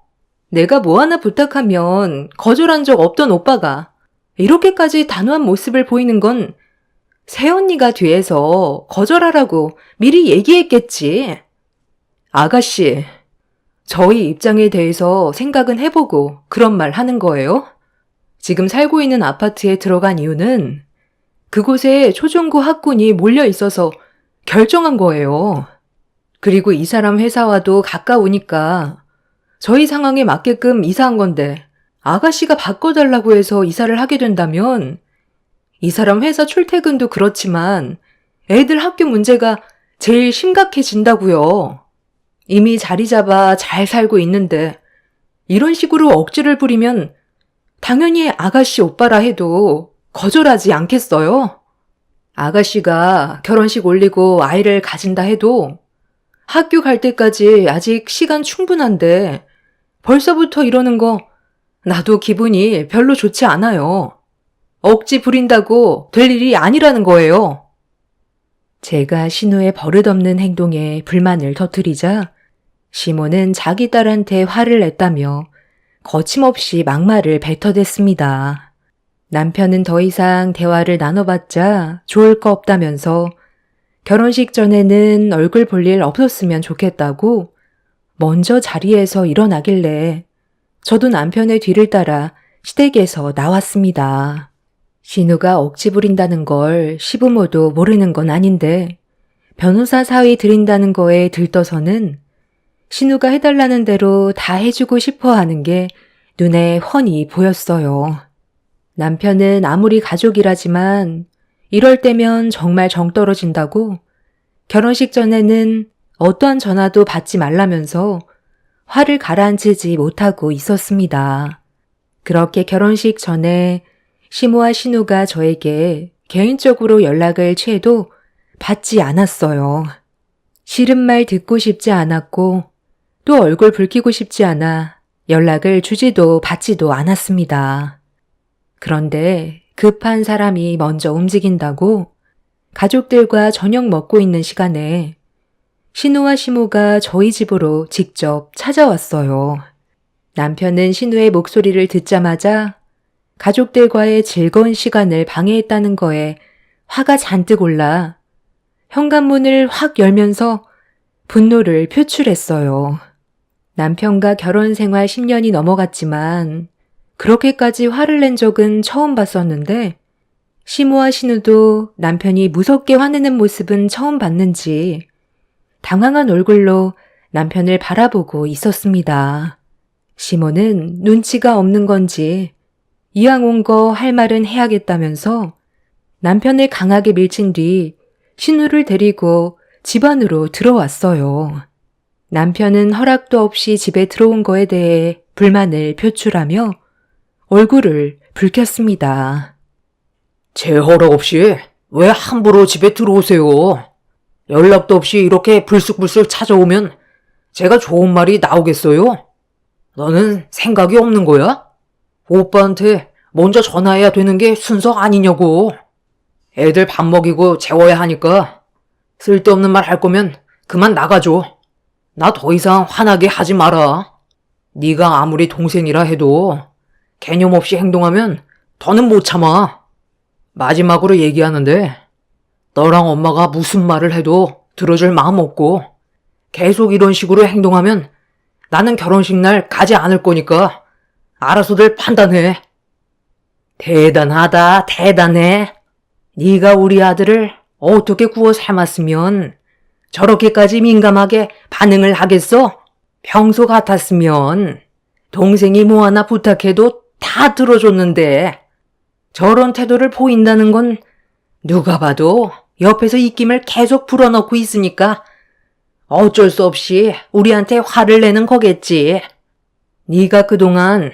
내가 뭐 하나 부탁하면 거절한 적 없던 오빠가 이렇게까지 단호한 모습을 보이는 건 새언니가 뒤에서 거절하라고 미리 얘기했겠지. 아가씨, 저희 입장에 대해서 생각은 해보고 그런 말 하는 거예요? 지금 살고 있는 아파트에 들어간 이유는 그곳에 초중고 학군이 몰려 있어서 결정한 거예요. 그리고 이 사람 회사와도 가까우니까 저희 상황에 맞게끔 이사한 건데 아가씨가 바꿔달라고 해서 이사를 하게 된다면 이 사람 회사 출퇴근도 그렇지만 애들 학교 문제가 제일 심각해진다고요. 이미 자리 잡아 잘 살고 있는데 이런 식으로 억지를 부리면 당연히 아가씨 오빠라 해도 거절하지 않겠어요? 아가씨가 결혼식 올리고 아이를 가진다 해도 학교 갈 때까지 아직 시간 충분한데 벌써부터 이러는 거 나도 기분이 별로 좋지 않아요. 억지 부린다고 될 일이 아니라는 거예요. 제가 신우의 버릇없는 행동에 불만을 터뜨리자 시모는 자기 딸한테 화를 냈다며 거침없이 막말을 뱉어댔습니다. 남편은 더 이상 대화를 나눠봤자 좋을 거 없다면서 결혼식 전에는 얼굴 볼 일 없었으면 좋겠다고 먼저 자리에서 일어나길래 저도 남편의 뒤를 따라 시댁에서 나왔습니다. 신우가 억지 부린다는 걸 시부모도 모르는 건 아닌데 변호사 사위 들인다는 거에 들떠서는 신우가 해달라는 대로 다 해주고 싶어 하는 게 눈에 훤히 보였어요. 남편은 아무리 가족이라지만 이럴 때면 정말 정 떨어진다고 결혼식 전에는 어떠한 전화도 받지 말라면서 화를 가라앉히지 못하고 있었습니다. 그렇게 결혼식 전에 시모와 신우가 저에게 개인적으로 연락을 취해도 받지 않았어요. 싫은 말 듣고 싶지 않았고 또 얼굴 붉히고 싶지 않아 연락을 주지도 받지도 않았습니다. 그런데 급한 사람이 먼저 움직인다고 가족들과 저녁 먹고 있는 시간에 신우와 시모가 저희 집으로 직접 찾아왔어요. 남편은 신우의 목소리를 듣자마자 가족들과의 즐거운 시간을 방해했다는 거에 화가 잔뜩 올라 현관문을 확 열면서 분노를 표출했어요. 남편과 결혼 생활 10년이 넘어갔지만 그렇게까지 화를 낸 적은 처음 봤었는데 시모와 신우도 남편이 무섭게 화내는 모습은 처음 봤는지 당황한 얼굴로 남편을 바라보고 있었습니다. 시모는 눈치가 없는 건지 이왕 온 거 할 말은 해야겠다면서 남편을 강하게 밀친 뒤 신우를 데리고 집 안으로 들어왔어요. 남편은 허락도 없이 집에 들어온 거에 대해 불만을 표출하며 얼굴을 붉혔습니다. 제 허락 없이 왜 함부로 집에 들어오세요? 연락도 없이 이렇게 불쑥불쑥 찾아오면 제가 좋은 말이 나오겠어요? 너는 생각이 없는 거야? 오빠한테 먼저 전화해야 되는 게 순서 아니냐고. 애들 밥 먹이고 재워야 하니까 쓸데없는 말 할 거면 그만 나가줘. 나 더 이상 화나게 하지 마라. 네가 아무리 동생이라 해도 개념 없이 행동하면 더는 못 참아. 마지막으로 얘기하는데 너랑 엄마가 무슨 말을 해도 들어줄 마음 없고 계속 이런 식으로 행동하면 나는 결혼식 날 가지 않을 거니까 알아서들 판단해. 대단하다, 대단해. 네가 우리 아들을 어떻게 구워 삶았으면 저렇게까지 민감하게 반응을 하겠어? 평소 같았으면 동생이 뭐 하나 부탁해도 다 들어줬는데 저런 태도를 보인다는 건 누가 봐도 옆에서 입김을 계속 불어넣고 있으니까 어쩔 수 없이 우리한테 화를 내는 거겠지. 네가 그동안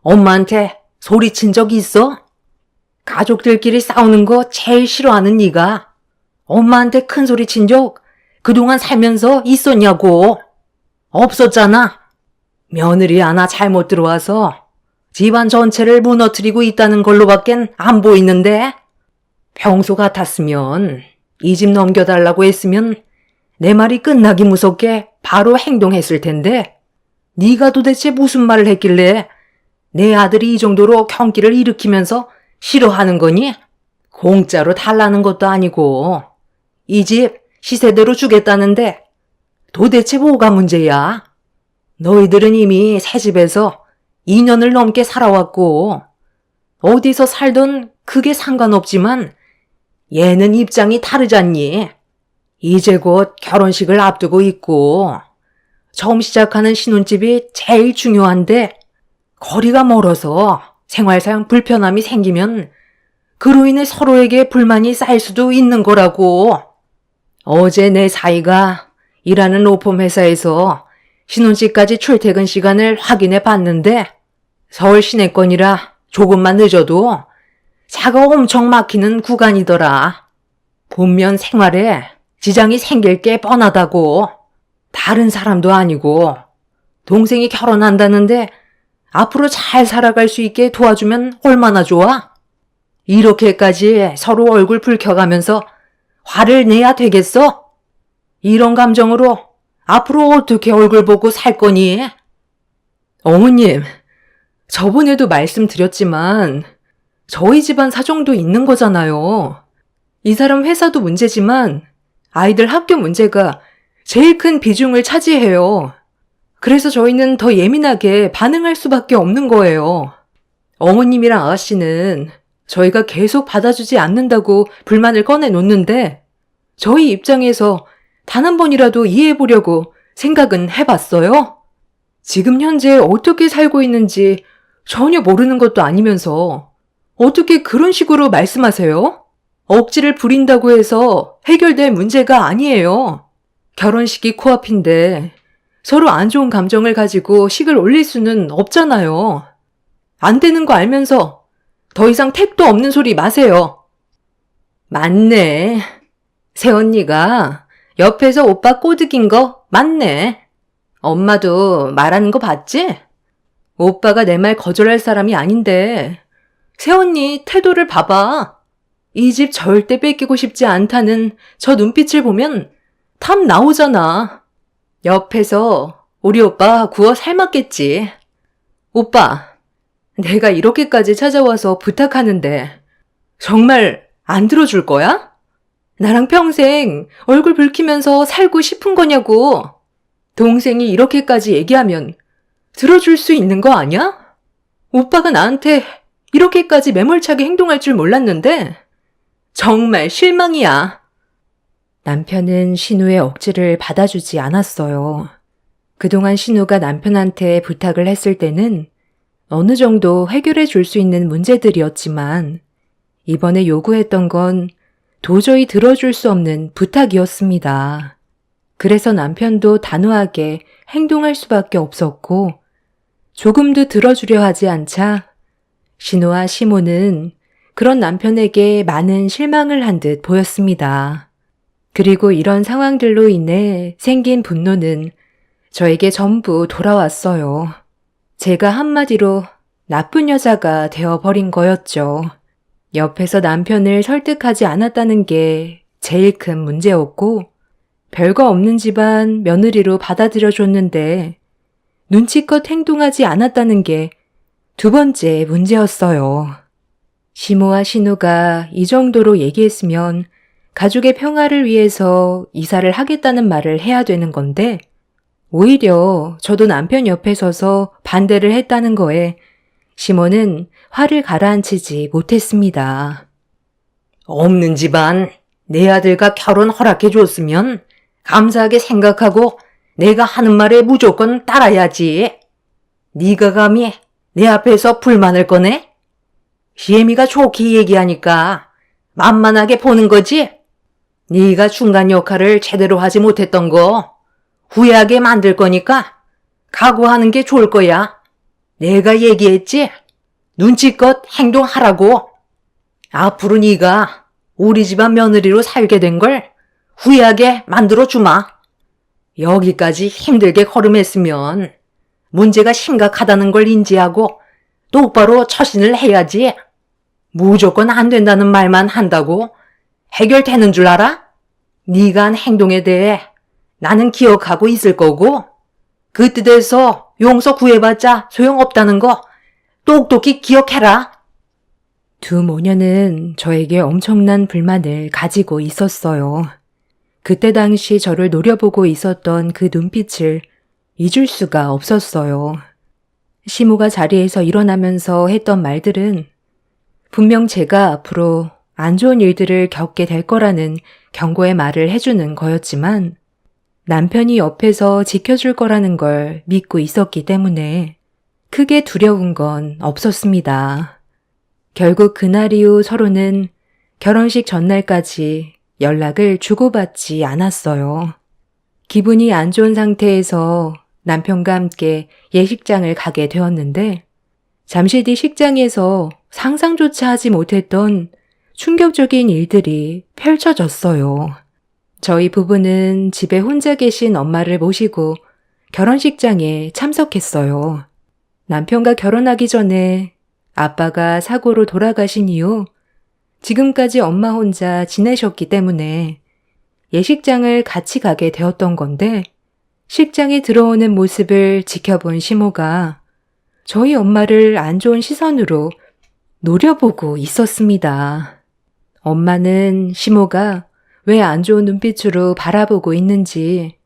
엄마한테 소리친 적 있어? 가족들끼리 싸우는 거 제일 싫어하는 네가 엄마한테 큰 소리 친 적 그동안 살면서 있었냐고. 없었잖아. 며느리 하나 잘못 들어와서 집안 전체를 무너뜨리고 있다는 걸로밖엔 안 보이는데 평소 같았으면 이 집 넘겨달라고 했으면 내 말이 끝나기 무섭게 바로 행동했을 텐데 네가 도대체 무슨 말을 했길래 내 아들이 이 정도로 경기를 일으키면서 싫어하는 거니? 공짜로 달라는 것도 아니고 이 집 시세대로 주겠다는데 도대체 뭐가 문제야? 너희들은 이미 새 집에서 2년을 넘게 살아왔고 어디서 살던 그게 상관없지만 얘는 입장이 다르잖니. 이제 곧 결혼식을 앞두고 있고 처음 시작하는 신혼집이 제일 중요한데 거리가 멀어서 생활상 불편함이 생기면 그로 인해 서로에게 불만이 쌓일 수도 있는 거라고. 어제 내 사이가 일하는 로펌 회사에서 신혼집까지 출퇴근 시간을 확인해 봤는데 서울 시내권이라 조금만 늦어도 차가 엄청 막히는 구간이더라. 본면 생활에 지장이 생길 게 뻔하다고. 다른 사람도 아니고 동생이 결혼한다는데 앞으로 잘 살아갈 수 있게 도와주면 얼마나 좋아? 이렇게까지 서로 얼굴 붉혀가면서 화를 내야 되겠어? 이런 감정으로 앞으로 어떻게 얼굴 보고 살 거니? 어머님, 저번에도 말씀드렸지만 저희 집안 사정도 있는 거잖아요. 이 사람 회사도 문제지만 아이들 학교 문제가 제일 큰 비중을 차지해요. 그래서 저희는 더 예민하게 반응할 수밖에 없는 거예요. 어머님이랑 아가씨는 저희가 계속 받아주지 않는다고 불만을 꺼내놓는데 저희 입장에서 단 한 번이라도 이해해보려고 생각은 해봤어요? 지금 현재 어떻게 살고 있는지 전혀 모르는 것도 아니면서 어떻게 그런 식으로 말씀하세요? 억지를 부린다고 해서 해결될 문제가 아니에요. 결혼식이 코앞인데 서로 안 좋은 감정을 가지고 식을 올릴 수는 없잖아요. 안 되는 거 알면서 더 이상 택도 없는 소리 마세요. 맞네. 새언니가 옆에서 오빠 꼬드긴 거 맞네. 엄마도 말하는 거 봤지? 오빠가 내 말 거절할 사람이 아닌데 새언니 태도를 봐봐. 이 집 절대 뺏기고 싶지 않다는 저 눈빛을 보면 탐 나오잖아. 옆에서 우리 오빠 구워 삶았겠지. 오빠, 내가 이렇게까지 찾아와서 부탁하는데 정말 안 들어줄 거야? 나랑 평생 얼굴 붉히면서 살고 싶은 거냐고. 동생이 이렇게까지 얘기하면 들어줄 수 있는 거 아니야? 오빠가 나한테 이렇게까지 매몰차게 행동할 줄 몰랐는데 정말 실망이야. 남편은 신우의 억지를 받아주지 않았어요. 그동안 신우가 남편한테 부탁을 했을 때는 어느 정도 해결해 줄 수 있는 문제들이었지만 이번에 요구했던 건 도저히 들어줄 수 없는 부탁이었습니다. 그래서 남편도 단호하게 행동할 수밖에 없었고 조금도 들어주려 하지 않자 신우와 시모는 그런 남편에게 많은 실망을 한 듯 보였습니다. 그리고 이런 상황들로 인해 생긴 분노는 저에게 전부 돌아왔어요. 제가 한마디로 나쁜 여자가 되어버린 거였죠. 옆에서 남편을 설득하지 않았다는 게 제일 큰 문제였고 별거 없는 집안 며느리로 받아들여줬는데 눈치껏 행동하지 않았다는 게 두 번째 문제였어요. 시모와 신우가 이 정도로 얘기했으면 가족의 평화를 위해서 이사를 하겠다는 말을 해야 되는 건데 오히려 저도 남편 옆에 서서 반대를 했다는 거에 시모는 화를 가라앉히지 못했습니다. 없는 집안 내 아들과 결혼 허락해줬으면 감사하게 생각하고 내가 하는 말에 무조건 따라야지. 네가 감히 내 앞에서 불만을 꺼내? 시애미가 좋게 얘기하니까 만만하게 보는 거지? 네가 중간 역할을 제대로 하지 못했던 거 후회하게 만들 거니까 각오하는 게 좋을 거야. 내가 얘기했지? 눈치껏 행동하라고. 앞으로 네가 우리 집안 며느리로 살게 된 걸 후회하게 만들어주마. 여기까지 힘들게 걸음했으면 문제가 심각하다는 걸 인지하고 똑바로 처신을 해야지. 무조건 안 된다는 말만 한다고 해결되는 줄 알아? 네가 한 행동에 대해 나는 기억하고 있을 거고 그 뜻에서 용서 구해봤자 소용없다는 거 똑똑히 기억해라. 두 모녀는 저에게 엄청난 불만을 가지고 있었어요. 그때 당시 저를 노려보고 있었던 그 눈빛을 잊을 수가 없었어요. 시모가 자리에서 일어나면서 했던 말들은 분명 제가 앞으로 안 좋은 일들을 겪게 될 거라는 경고의 말을 해주는 거였지만 남편이 옆에서 지켜줄 거라는 걸 믿고 있었기 때문에 크게 두려운 건 없었습니다. 결국 그날 이후 서로는 결혼식 전날까지 연락을 주고받지 않았어요. 기분이 안 좋은 상태에서 남편과 함께 예식장을 가게 되었는데 잠시 뒤 식장에서 상상조차 하지 못했던 충격적인 일들이 펼쳐졌어요. 저희 부부는 집에 혼자 계신 엄마를 모시고 결혼식장에 참석했어요. 남편과 결혼하기 전에 아빠가 사고로 돌아가신 이후 지금까지 엄마 혼자 지내셨기 때문에 예식장을 같이 가게 되었던 건데 식장에 들어오는 모습을 지켜본 시모가 저희 엄마를 안 좋은 시선으로 노려보고 있었습니다. 엄마는 시모가 왜 안 좋은 눈빛으로 바라보고 있는지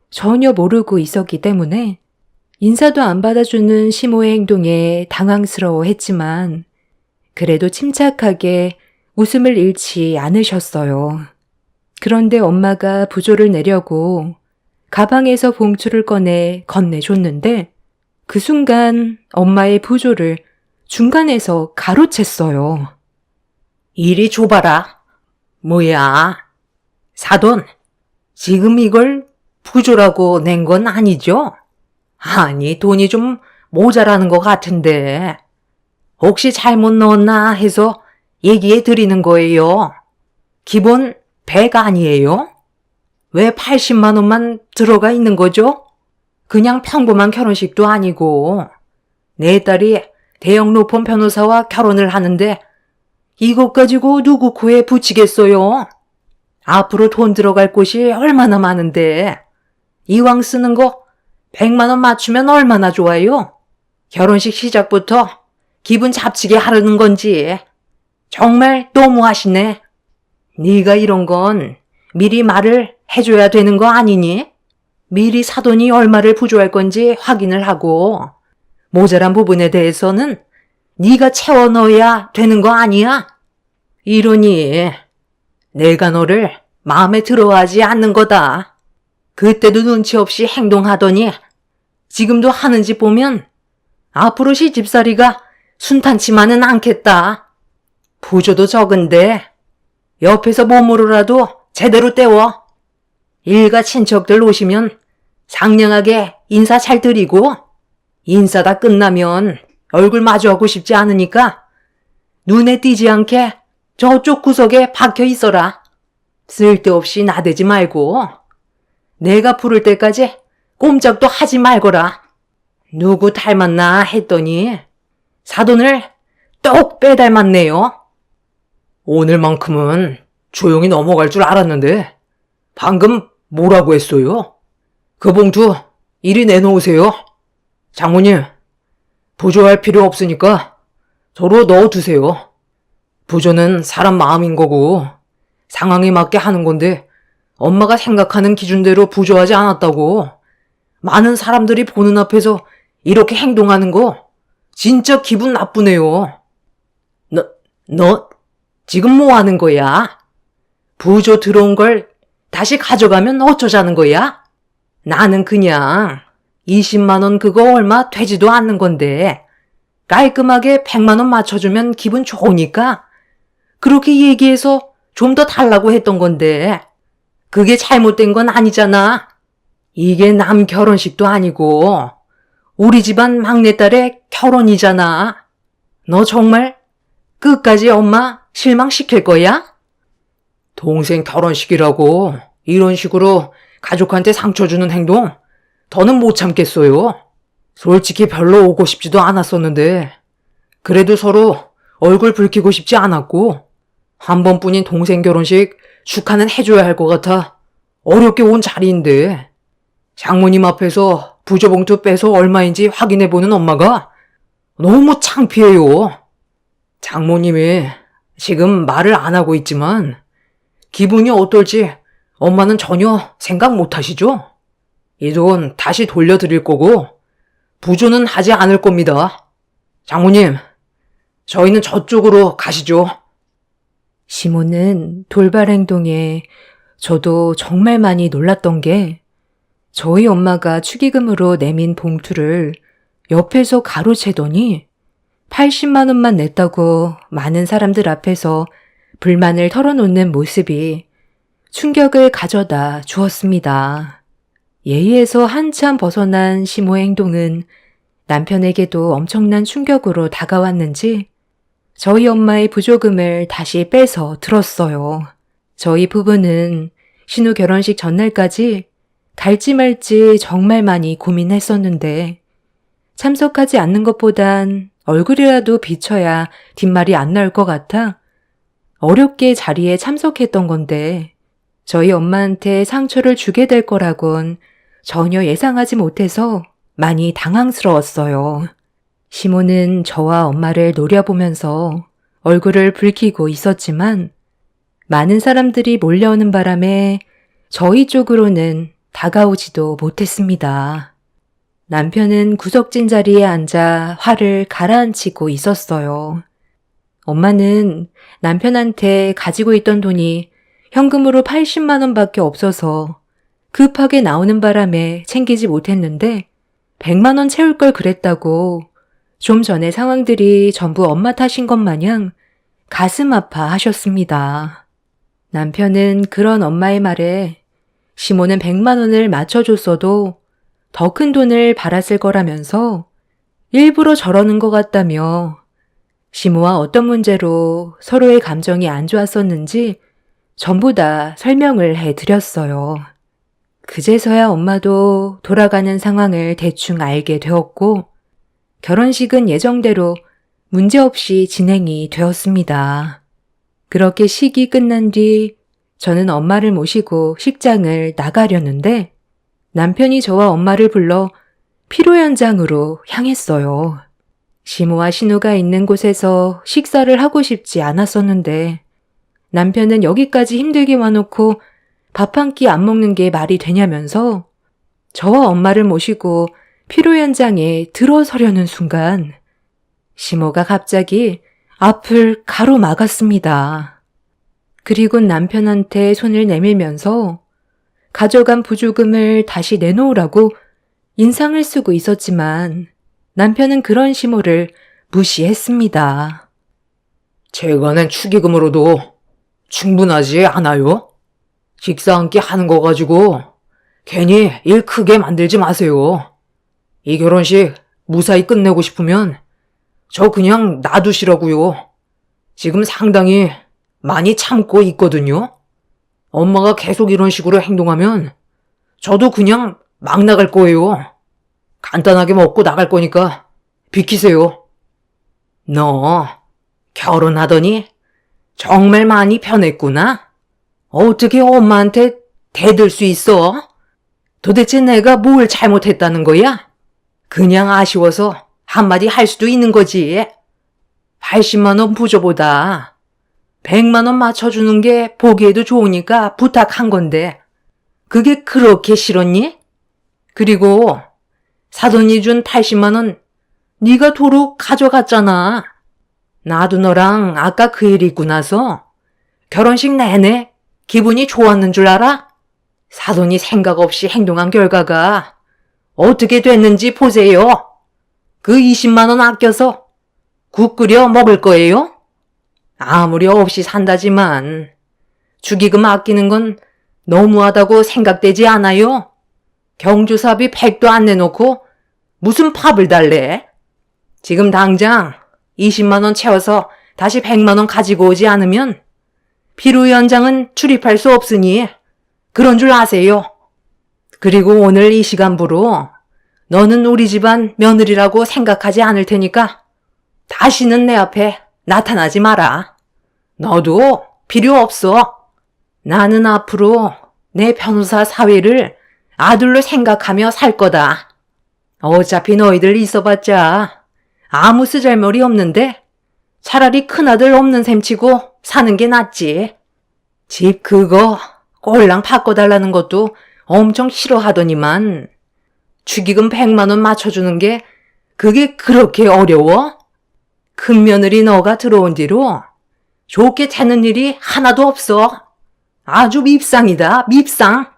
전혀 모르고 있었기 때문에 인사도 안 받아주는 시모의 행동에 당황스러워했지만 그래도 침착하게 웃음을 잃지 않으셨어요. 그런데 엄마가 부조를 내려고 가방에서 봉투를 꺼내 건네줬는데 그 순간 엄마의 부조를 중간에서 가로챘어요. 이리 줘봐라. 뭐야? 사돈, 지금 이걸 부조라고 낸 건 아니죠? 아니, 돈이 좀 모자라는 것 같은데. 혹시 잘못 넣었나 해서 얘기해 드리는 거예요. 기본 100 아니에요? 왜 80만 원만 들어가 있는 거죠? 그냥 평범한 결혼식도 아니고 내 딸이 대형 로펌 변호사와 결혼을 하는데 이것 가지고 누구 코에 붙이겠어요? 앞으로 돈 들어갈 곳이 얼마나 많은데 이왕 쓰는 거 100만 원 맞추면 얼마나 좋아요? 결혼식 시작부터 기분 잡치게 하려는 건지 정말 너무하시네. 네가 이런 건 미리 말을 해줘야 되는 거 아니니? 미리 사돈이 얼마를 부조할 건지 확인을 하고 모자란 부분에 대해서는 네가 채워 넣어야 되는 거 아니야? 이러니 내가 너를 마음에 들어하지 않는 거다. 그때도 눈치 없이 행동하더니 지금도 하는 짓 보면 앞으로 시집살이가 순탄치만은 않겠다. 부조도 적은데 옆에서 몸으로라도 제대로 때워. 일가 친척들 오시면 상냥하게 인사 잘 드리고 인사 다 끝나면 얼굴 마주하고 싶지 않으니까 눈에 띄지 않게 저쪽 구석에 박혀 있어라. 쓸데없이 나대지 말고 내가 부를 때까지 꼼짝도 하지 말거라. 누구 닮았나 했더니 사돈을 똑 빼닮았네요. 오늘만큼은 조용히 넘어갈 줄 알았는데 방금 뭐라고 했어요? 그 봉투 이리 내놓으세요. 장모님, 부조할 필요 없으니까 저로 넣어두세요. 부조는 사람 마음인 거고 상황에 맞게 하는 건데 엄마가 생각하는 기준대로 부조하지 않았다고 많은 사람들이 보는 앞에서 이렇게 행동하는 거 진짜 기분 나쁘네요. 너 지금 뭐 하는 거야? 부조 들어온 걸 다시 가져가면 어쩌자는 거야? 나는 그냥 20만 원 그거 얼마 되지도 않는 건데 깔끔하게 100만 원 맞춰주면 기분 좋으니까 그렇게 얘기해서 좀 더 달라고 했던 건데 그게 잘못된 건 아니잖아. 이게 남 결혼식도 아니고 우리 집안 막내딸의 결혼이잖아. 너 정말 끝까지 엄마 실망시킬 거야? 동생 결혼식이라고 이런 식으로 가족한테 상처 주는 행동 더는 못 참겠어요. 솔직히 별로 오고 싶지도 않았었는데 그래도 서로 얼굴 붉히고 싶지 않았고 한 번뿐인 동생 결혼식 축하는 해줘야 할 것 같아 어렵게 온 자리인데 장모님 앞에서 부조봉투 빼서 얼마인지 확인해보는 엄마가 너무 창피해요. 장모님이 지금 말을 안 하고 있지만 기분이 어떨지 엄마는 전혀 생각 못 하시죠? 이 돈 다시 돌려드릴 거고 부조는 하지 않을 겁니다. 장모님, 저희는 저쪽으로 가시죠. 시모는 돌발 행동에 저도 정말 많이 놀랐던 게 저희 엄마가 축의금으로 내민 봉투를 옆에서 가로채더니 80만 원만 냈다고 많은 사람들 앞에서 불만을 털어놓는 모습이 충격을 가져다 주었습니다. 예의에서 한참 벗어난 시모의 행동은 남편에게도 엄청난 충격으로 다가왔는지 저희 엄마의 부조금을 다시 빼서 들었어요. 저희 부부는 신우 결혼식 전날까지 갈지 말지 정말 많이 고민했었는데 참석하지 않는 것보단 얼굴이라도 비춰야 뒷말이 안 나올 것 같아 어렵게 자리에 참석했던 건데 저희 엄마한테 상처를 주게 될 거라곤 전혀 예상하지 못해서 많이 당황스러웠어요. 시모는 저와 엄마를 노려보면서 얼굴을 붉히고 있었지만 많은 사람들이 몰려오는 바람에 저희 쪽으로는 다가오지도 못했습니다. 남편은 구석진 자리에 앉아 화를 가라앉히고 있었어요. 엄마는 남편한테 가지고 있던 돈이 현금으로 80만 원밖에 없어서 급하게 나오는 바람에 챙기지 못했는데 100만 원 채울 걸 그랬다고 좀 전에 상황들이 전부 엄마 탓인 것 마냥 가슴 아파하셨습니다. 남편은 그런 엄마의 말에 시모는 100만 원을 맞춰줬어도 더 큰 돈을 받았을 거라면서 일부러 저러는 것 같다며 시모와 어떤 문제로 서로의 감정이 안 좋았었는지 전부 다 설명을 해드렸어요. 그제서야 엄마도 돌아가는 상황을 대충 알게 되었고 결혼식은 예정대로 문제없이 진행이 되었습니다. 그렇게 식이 끝난 뒤 저는 엄마를 모시고 식장을 나가려는데 남편이 저와 엄마를 불러 피로 현장으로 향했어요. 시모와 신우가 있는 곳에서 식사를 하고 싶지 않았었는데 남편은 여기까지 힘들게 와놓고 밥 한 끼 안 먹는 게 말이 되냐면서 저와 엄마를 모시고 피로 현장에 들어서려는 순간 시모가 갑자기 앞을 가로막았습니다. 그리고 남편한테 손을 내밀면서 가져간 부조금을 다시 내놓으라고 인상을 쓰고 있었지만 남편은 그런 시모를 무시했습니다. 제가 낸 축의금으로도 충분하지 않아요? 식사 한 끼 하는 거 가지고 괜히 일 크게 만들지 마세요. 이 결혼식 무사히 끝내고 싶으면 저 그냥 놔두시라고요. 지금 상당히 많이 참고 있거든요. 엄마가 계속 이런 식으로 행동하면 저도 그냥 막 나갈 거예요. 간단하게 먹고 나갈 거니까 비키세요. 너 결혼하더니 정말 많이 변했구나. 어떻게 엄마한테 대들 수 있어? 도대체 내가 뭘 잘못했다는 거야? 그냥 아쉬워서 한마디 할 수도 있는 거지. 80만 원 부조보다 100만 원 맞춰주는 게 보기에도 좋으니까 부탁한 건데 그게 그렇게 싫었니? 그리고 사돈이 준 80만 원 네가 도로 가져갔잖아. 나도 너랑 아까 그 일 있고 나서 결혼식 내내 기분이 좋았는 줄 알아? 사돈이 생각 없이 행동한 결과가 어떻게 됐는지 보세요. 그 20만 원 아껴서 국 끓여 먹을 거예요? 아무리 없이 산다지만 축의금 아끼는 건 너무하다고 생각되지 않아요? 경조사비 100도 안 내놓고 무슨 밥을 달래? 지금 당장 20만 원 채워서 다시 100만 원 가지고 오지 않으면 피로 현장은 출입할 수 없으니 그런 줄 아세요. 그리고 오늘 이 시간부로 너는 우리 집안 며느리라고 생각하지 않을 테니까 다시는 내 앞에 나타나지 마라. 너도 필요 없어. 나는 앞으로 내 변호사 사회를 아들로 생각하며 살 거다. 어차피 너희들 있어봤자 아무 쓰잘머리 없는데 차라리 큰아들 없는 셈 치고 사는 게 낫지. 집 그거 꼴랑 바꿔달라는 것도 엄청 싫어하더니만 축의금 100만 원 맞춰주는 게 그게 그렇게 어려워? 큰 며느리 너가 들어온 뒤로 좋게 되는 일이 하나도 없어. 아주 밉상이다, 밉상.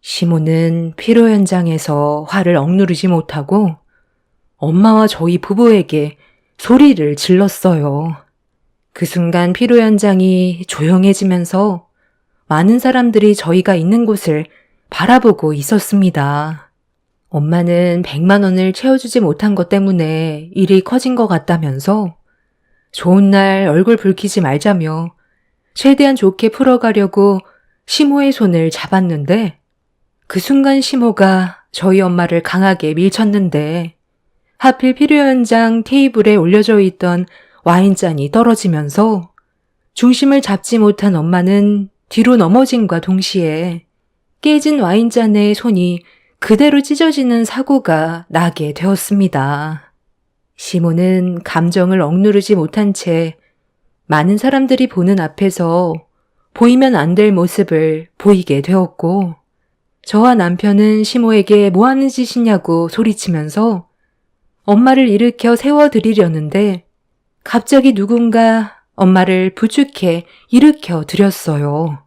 시모는 피로 현장에서 화를 억누르지 못하고 엄마와 저희 부부에게 소리를 질렀어요. 그 순간 피로 현장이 조용해지면서 많은 사람들이 저희가 있는 곳을 바라보고 있었습니다. 엄마는 100만 원을 채워주지 못한 것 때문에 일이 커진 것 같다면서 좋은 날 얼굴 붉히지 말자며 최대한 좋게 풀어가려고 시모의 손을 잡았는데 그 순간 시모가 저희 엄마를 강하게 밀쳤는데 하필 필요 현장 테이블에 올려져 있던 와인잔이 떨어지면서 중심을 잡지 못한 엄마는 뒤로 넘어짐과 동시에 깨진 와인잔의 손이 그대로 찢어지는 사고가 나게 되었습니다. 시모는 감정을 억누르지 못한 채 많은 사람들이 보는 앞에서 보이면 안 될 모습을 보이게 되었고 저와 남편은 시모에게 뭐 하는 짓이냐고 소리치면서 엄마를 일으켜 세워드리려는데 갑자기 누군가 엄마를 부축해 일으켜 드렸어요.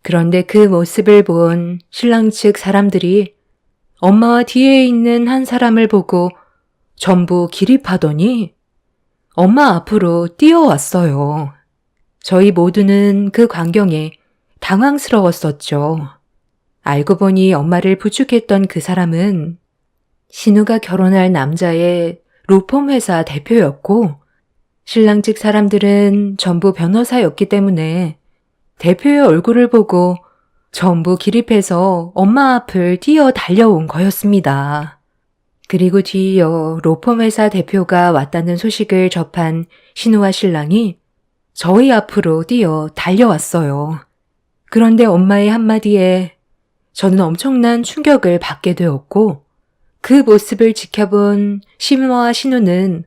그런데 그 모습을 본 신랑 측 사람들이 엄마와 뒤에 있는 한 사람을 보고 전부 기립하더니 엄마 앞으로 뛰어왔어요. 저희 모두는 그 광경에 당황스러웠었죠. 알고 보니 엄마를 부축했던 그 사람은 신우가 결혼할 남자의 로펌 회사 대표였고 신랑 측 사람들은 전부 변호사였기 때문에 대표의 얼굴을 보고 전부 기립해서 엄마 앞을 뛰어 달려온 거였습니다. 그리고 뒤이어 로펌 회사 대표가 왔다는 소식을 접한 신우와 신랑이 저희 앞으로 뛰어 달려왔어요. 그런데 엄마의 한마디에 저는 엄청난 충격을 받게 되었고 그 모습을 지켜본 시모와 신우는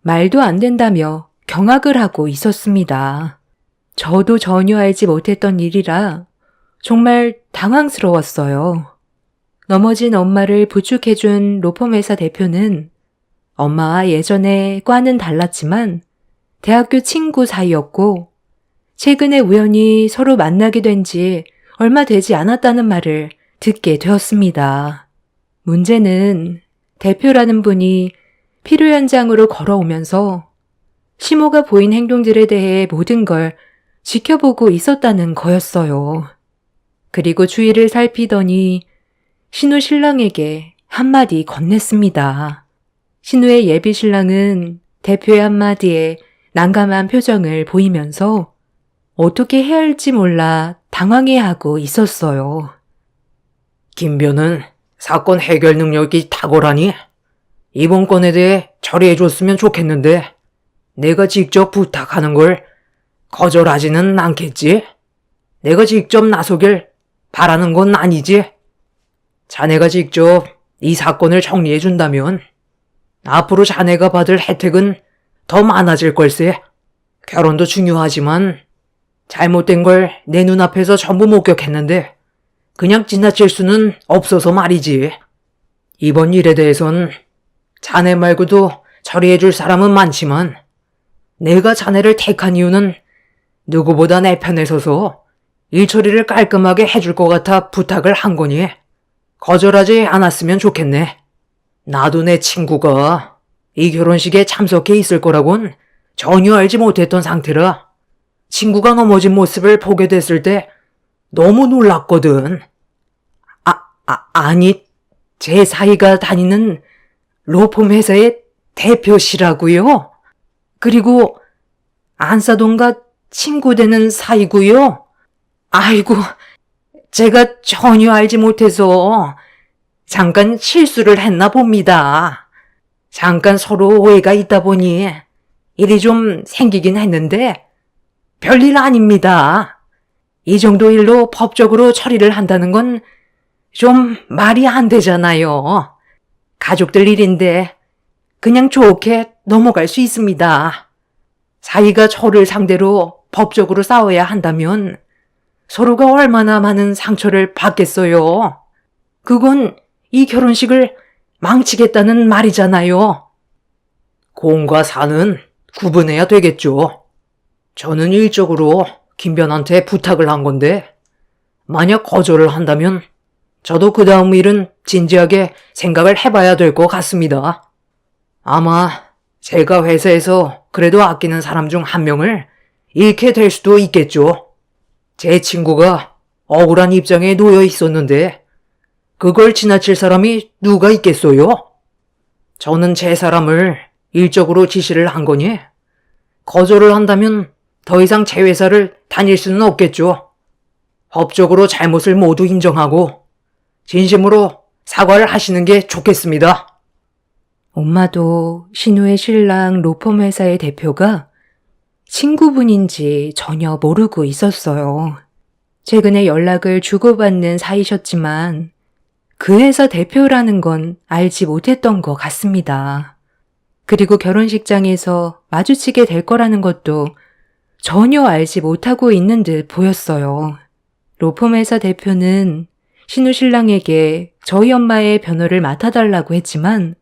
말도 안 된다며 경악을 하고 있었습니다. 저도 전혀 알지 못했던 일이라 정말 당황스러웠어요. 넘어진 엄마를 부축해준 로펌 회사 대표는 엄마와 예전에 과는 달랐지만 대학교 친구 사이였고 최근에 우연히 서로 만나게 된 지 얼마 되지 않았다는 말을 듣게 되었습니다. 문제는 대표라는 분이 필요 현장으로 걸어오면서 시모가 보인 행동들에 대해 모든 걸 지켜보고 있었다는 거였어요. 그리고 주위를 살피더니 신우 신랑에게 한마디 건넸습니다. 신우의 예비 신랑은 대표의 한마디에 난감한 표정을 보이면서 어떻게 해야 할지 몰라 당황해하고 있었어요. 김변은 사건 해결 능력이 탁월하니 이번 건에 대해 처리해줬으면 좋겠는데 내가 직접 부탁하는 걸 거절하지는 않겠지? 내가 직접 나서길 바라는 건 아니지? 자네가 직접 이 사건을 정리해준다면 앞으로 자네가 받을 혜택은 더 많아질 걸세. 결혼도 중요하지만 잘못된 걸 내 눈앞에서 전부 목격했는데 그냥 지나칠 수는 없어서 말이지. 이번 일에 대해선 자네 말고도 처리해줄 사람은 많지만 내가 자네를 택한 이유는 누구보다 내 편에 서서 일 처리를 깔끔하게 해줄 것 같아 부탁을 한 거니 거절하지 않았으면 좋겠네. 나도 내 친구가 이 결혼식에 참석해 있을 거라곤 전혀 알지 못했던 상태라 친구가 넘어진 모습을 보게 됐을 때 너무 놀랐거든. 아니, 제 사이가 다니는 로펌 회사의 대표시라고요? 그리고 안사돈과 친구 되는 사이고요? 아이고, 제가 전혀 알지 못해서 잠깐 실수를 했나 봅니다. 잠깐 서로 오해가 있다 보니 일이 좀 생기긴 했는데 별일 아닙니다. 이 정도 일로 법적으로 처리를 한다는 건 좀 말이 안 되잖아요. 가족들 일인데 그냥 좋게 넘어갈 수 있습니다. 사이가 저를 상대로 법적으로 싸워야 한다면 서로가 얼마나 많은 상처를 받겠어요. 그건 이 결혼식을 망치겠다는 말이잖아요. 공과 사는 구분해야 되겠죠. 저는 일적으로 김변한테 부탁을 한 건데 만약 거절을 한다면 저도 그 다음 일은 진지하게 생각을 해봐야 될 것 같습니다. 아마 제가 회사에서 그래도 아끼는 사람 중 한 명을 잃게 될 수도 있겠죠. 제 친구가 억울한 입장에 놓여 있었는데 그걸 지나칠 사람이 누가 있겠어요? 저는 제 사람을 일적으로 지시를 한 거니 거절을 한다면 더 이상 제 회사를 다닐 수는 없겠죠. 법적으로 잘못을 모두 인정하고 진심으로 사과를 하시는 게 좋겠습니다. 엄마도 신우의 신랑 로펌 회사의 대표가 친구분인지 전혀 모르고 있었어요. 최근에 연락을 주고받는 사이셨지만 그 회사 대표라는 건 알지 못했던 것 같습니다. 그리고 결혼식장에서 마주치게 될 거라는 것도 전혀 알지 못하고 있는 듯 보였어요. 로펌 회사 대표는 신우 신랑에게 저희 엄마의 변호를 맡아달라고 했지만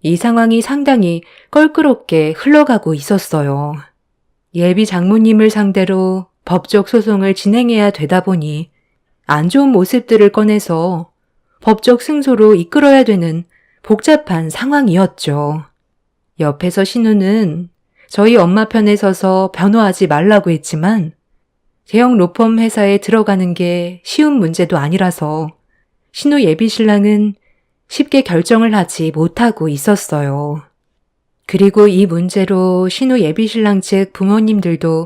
이 상황이 상당히 껄끄럽게 흘러가고 있었어요. 예비 장모님을 상대로 법적 소송을 진행해야 되다 보니 안 좋은 모습들을 꺼내서 법적 승소로 이끌어야 되는 복잡한 상황이었죠. 옆에서 신우는 저희 엄마 편에 서서 변호하지 말라고 했지만 대형 로펌 회사에 들어가는 게 쉬운 문제도 아니라서 신우 예비 신랑은 쉽게 결정을 하지 못하고 있었어요. 그리고 이 문제로 신우 예비 신랑 측 부모님들도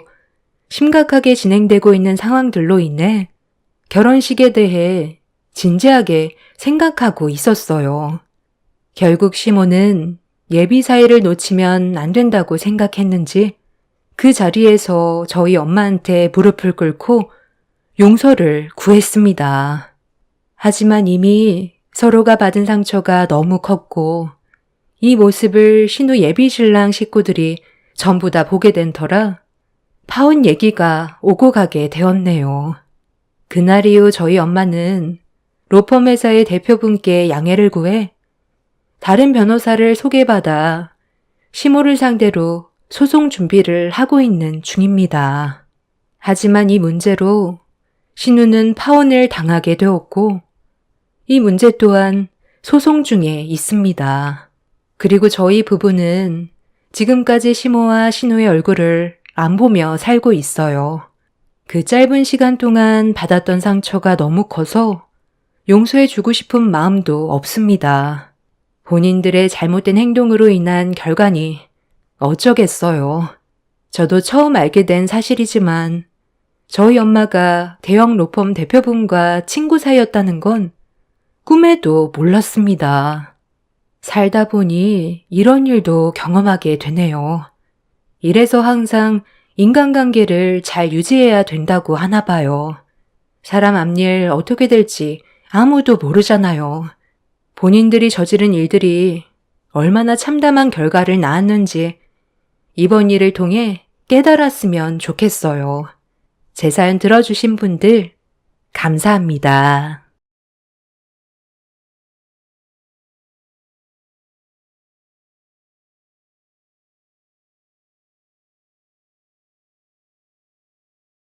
심각하게 진행되고 있는 상황들로 인해 결혼식에 대해 진지하게 생각하고 있었어요. 결국 시모는 예비 사이를 놓치면 안 된다고 생각했는지 그 자리에서 저희 엄마한테 무릎을 꿇고 용서를 구했습니다. 하지만 이미 서로가 받은 상처가 너무 컸고 이 모습을 신우 예비 신랑 식구들이 전부 다 보게 된 터라 파혼 얘기가 오고 가게 되었네요. 그날 이후 저희 엄마는 로펌 회사의 대표분께 양해를 구해 다른 변호사를 소개받아 시모를 상대로 소송 준비를 하고 있는 중입니다. 하지만 이 문제로 신우는 파혼을 당하게 되었고 이 문제 또한 소송 중에 있습니다. 그리고 저희 부부는 지금까지 시모와 신우의 얼굴을 안 보며 살고 있어요. 그 짧은 시간 동안 받았던 상처가 너무 커서 용서해주고 싶은 마음도 없습니다. 본인들의 잘못된 행동으로 인한 결과니 어쩌겠어요. 저도 처음 알게 된 사실이지만 저희 엄마가 대형 로펌 대표분과 친구 사이였다는 건 꿈에도 몰랐습니다. 살다 보니 이런 일도 경험하게 되네요. 이래서 항상 인간관계를 잘 유지해야 된다고 하나 봐요. 사람 앞일 어떻게 될지 아무도 모르잖아요. 본인들이 저지른 일들이 얼마나 참담한 결과를 낳았는지 이번 일을 통해 깨달았으면 좋겠어요. 제 사연 들어주신 분들 감사합니다.